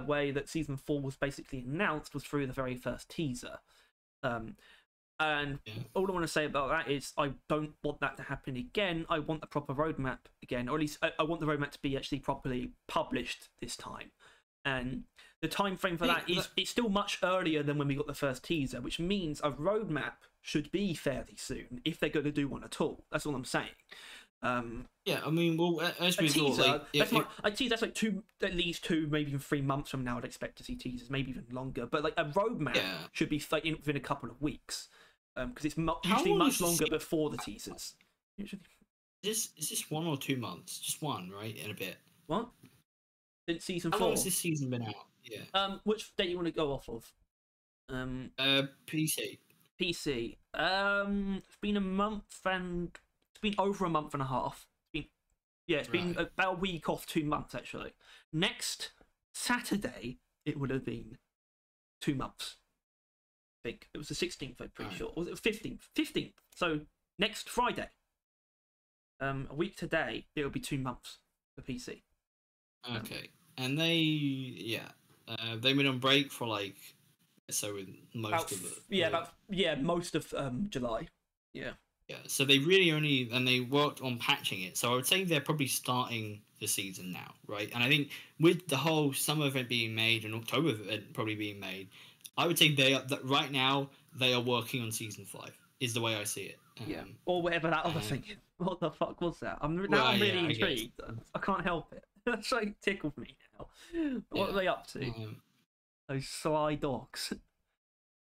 way that season 4 was basically announced was through the very first teaser. And all I want to say about that is I don't want that to happen again. I want the proper roadmap again, or at least I want the roadmap to be actually properly published this time. And the time frame for that is it's still much earlier than when we got the first teaser, which means a roadmap should be fairly soon if they're going to do one at all. That's all I'm saying. Yeah, I mean, well, as we teaser, that's like at least 2, maybe even 3 months from now. I'd expect to see teasers, maybe even longer. But like a roadmap should be like within a couple of weeks, because it's usually much longer before the teasers. Usually. Is this 1 or 2 months? Just one, right? In a bit. What? Since season 4. How long has this season been out? Yeah. Which date you want to go off of? PC. PC. It's been a month and it's been over a month and a half. It's been about a week off 2 months actually. Next Saturday it would have been 2 months. I think it was the 16th. I'm pretty sure. Or was it 15th? 15th. So next Friday. A week today it will be 2 months for PC. Okay. And they've been on break for like, so with most of it. Most of July. Yeah. Yeah. So they really they worked on patching it. So I would say they're probably starting the season now, right? And I think with the whole summer event being made and October event probably being made, I would say right now they are working on season 5. Is the way I see it. Or whatever that other thing. What the fuck was that? I'm really intrigued. I can't help it. That's like tickled me now. What are they up to? Those sly dogs.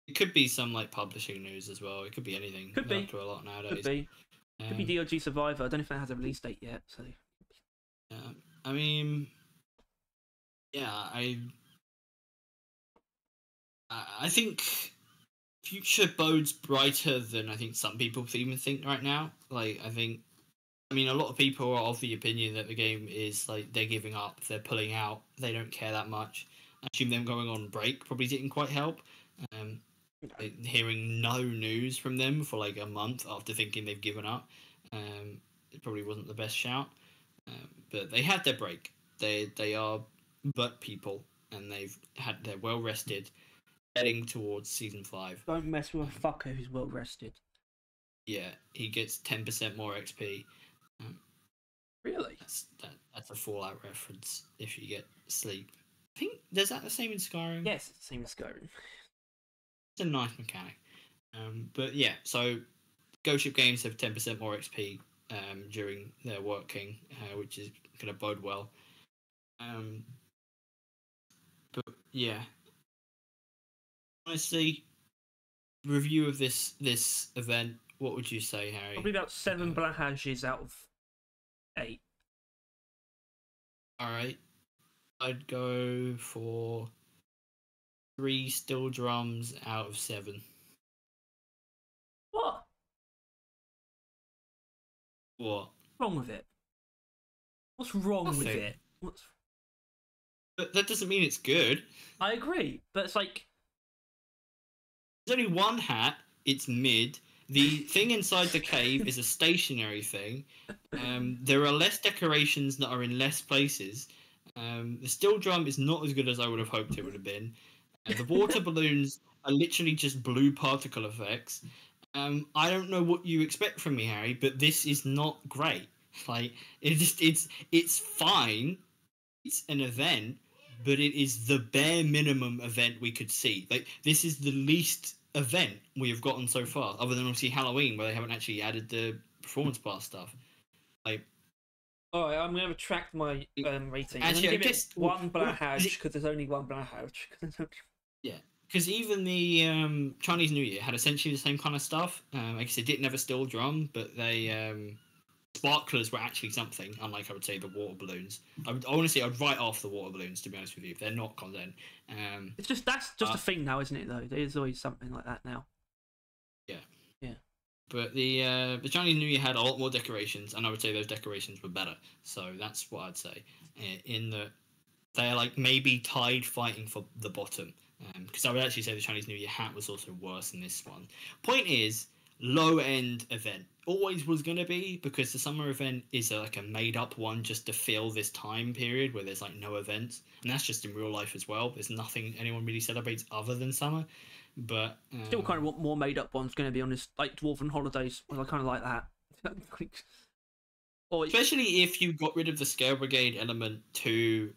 It could be some like publishing news as well. It could be anything. Could be. To a lot nowadays. Could be. Could be DOG Survivor. I don't know if it has a release date yet. So. I mean, I think future bodes brighter than I think some people even think right now. Like, I mean, a lot of people are of the opinion that the game is like they're giving up, they're pulling out, they don't care that much. I assume them going on break probably didn't quite help. Hearing no news from them for like a month after thinking they've given up, it probably wasn't the best shout. But they had their break. They are but people, and they're well rested, heading towards season 5. Don't mess with a fucker who's well rested. Yeah, he gets 10% more XP. Really? That's a Fallout reference. If you get sleep, I think is that the same in Skyrim? Yes, it's the same in Skyrim. It's a nice mechanic. But yeah, so Ghost Ship Games have 10% more XP during their working, which is going to bode well. But yeah, honestly, review of this event. What would you say, Harry? Probably about 7 blahages out of 8. All right, I'd go for 3 steel drums out of 7. What? What? What's wrong with it? What's wrong with Nothing. it? But that doesn't mean it's good. I agree, but it's like... There's only one hat. It's mid. The thing inside the cave is a stationary thing. There are less decorations that are in less places. The steel drum is not as good as I would have hoped it would have been. The water balloons are literally just blue particle effects. I don't know what you expect from me, Harry, but this is not great. Like it's fine. It's an event, but it is the bare minimum event we could see. Like this is the least event we have gotten so far, other than obviously Halloween, where they haven't actually added the performance bar stuff. Like, all right, I'm gonna retract my rating. Actually, I'm I gonna give guess it 1 blahage because there's only 1 blahage. Yeah, because even the Chinese New Year had essentially the same kind of stuff. I guess they didn't have a steel drum, but they sparklers were actually something. Unlike I would say the water balloons. Honestly, I'd write off the water balloons to be honest with you. They're not content. It's just that's just a thing now, isn't it? Though there's always something like that now. Yeah. Yeah. But the Chinese New Year had a lot more decorations, and I would say those decorations were better. So that's what I'd say. In that they're like maybe tied fighting for the bottom. Because I would actually say the Chinese New Year hat was also worse than this one. Point is, low end event always was going to be, because the summer event is like a made up one just to fill this time period where there's like no events, and that's just in real life as well. There's nothing anyone really celebrates other than summer. But still kind of want more made up ones, going to be honest, like Dwarven Holidays. I kind of like that. Or especially if you got rid of the Scale Brigade element to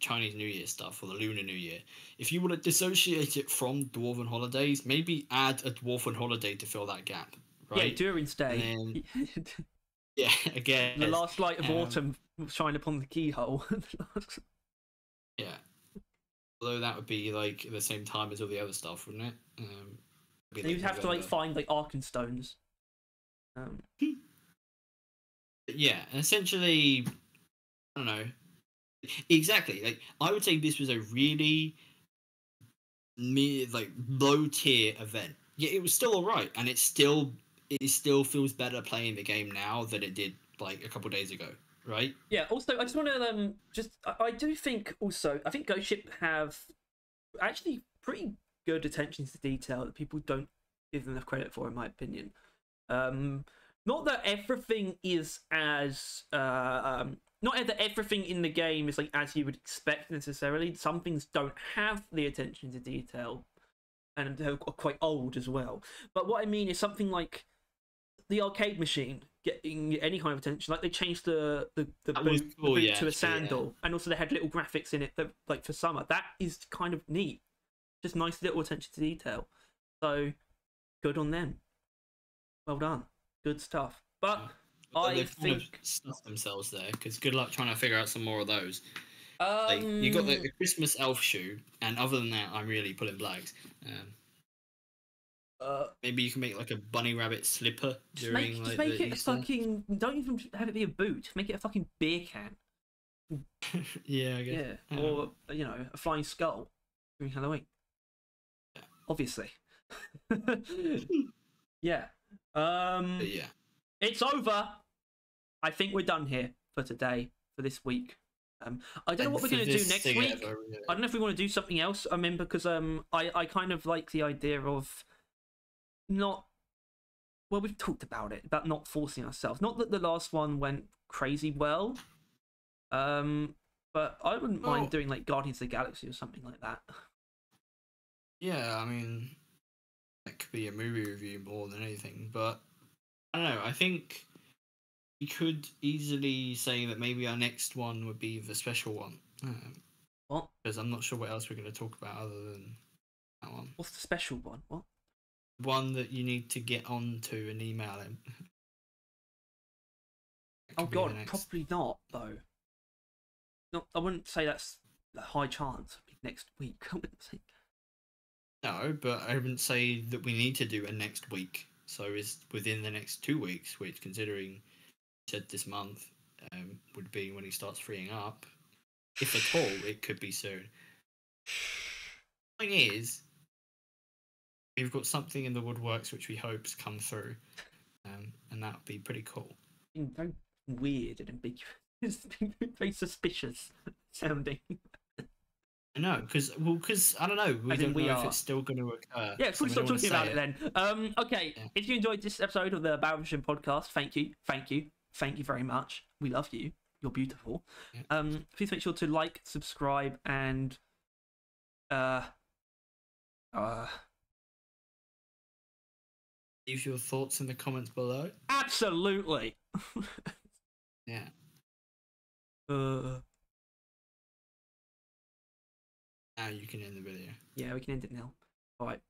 Chinese New Year stuff, or the Lunar New Year. If you want to dissociate it from Dwarven Holidays, maybe add a Dwarven Holiday to fill that gap, right? Yeah, during stay. Then, yeah, again. The last light of autumn shine upon the keyhole. Yeah. Although that would be like at the same time as all the other stuff, wouldn't it? Like you'd have to like find like Arkenstones. Yeah, essentially, I don't know. Exactly. Like I would say this was a really low tier event. Yeah, it was still alright, and it still feels better playing the game now than it did like a couple days ago, right? Yeah. Also, I just want to I do think also I think Ghost Ship have actually pretty good attention to detail that people don't give them enough credit for, in my opinion. Not that everything is as not that everything in the game is like as you would expect necessarily. Some things don't have the attention to detail, and they're quite old as well. But what I mean is something like the arcade machine getting any kind of attention. Like they changed the boot, cool, the boot to a sandal, and also they had little graphics in it that, like for summer. That is kind of neat. Just nice little attention to detail. So good on them. Well done. Good stuff. But I think stuffed themselves there, because good luck trying to figure out some more of those. Like, you got the Christmas elf shoe, and other than that, I'm really pulling blags. Maybe you can make like a bunny rabbit slipper during just like make the it Easter. a fucking. Don't even have it be a boot. Just make it a fucking beer can. Yeah, I guess. Yeah, or you know, a flying skull during Halloween. Yeah. Obviously. Yeah. Yeah. It's over. I think we're done here for today, for this week. I don't know what we're going to do next week. I don't know if we want to do something else. I mean, because I kind of like the idea of not. Well, we've talked about it, about not forcing ourselves. Not that the last one went crazy well. But I wouldn't mind doing like Guardians of the Galaxy or something like that. Yeah, I mean, that could be a movie review more than anything. But I don't know. I think we could easily say that maybe our next one would be the special one. What? Because I'm not sure what else we're going to talk about other than that one. What's the special one? What? one that you need to get onto and email him. Oh god, probably not though. No, I wouldn't say that's a high chance. Next week, I wouldn't say. No, but I wouldn't say that we need to do a next week. So it's within the next 2 weeks, which, considering you said this month, would be when he starts freeing up. If at all, it could be soon. The thing is, we've got something in the woodworks which we hope's come through, and that would be pretty cool. Very weird and ambiguous, very suspicious sounding. I know, because I don't know. We don't know if it's still going to occur. Yeah, so we stop talking about it then. Okay, yeah. If you enjoyed this episode of the Barrel Vision podcast, thank you very much. We love you. You're beautiful. Yeah. Please make sure to like, subscribe, and leave your thoughts in the comments below. Absolutely. Yeah. Now you can end the video. Yeah, we can end it now. All right.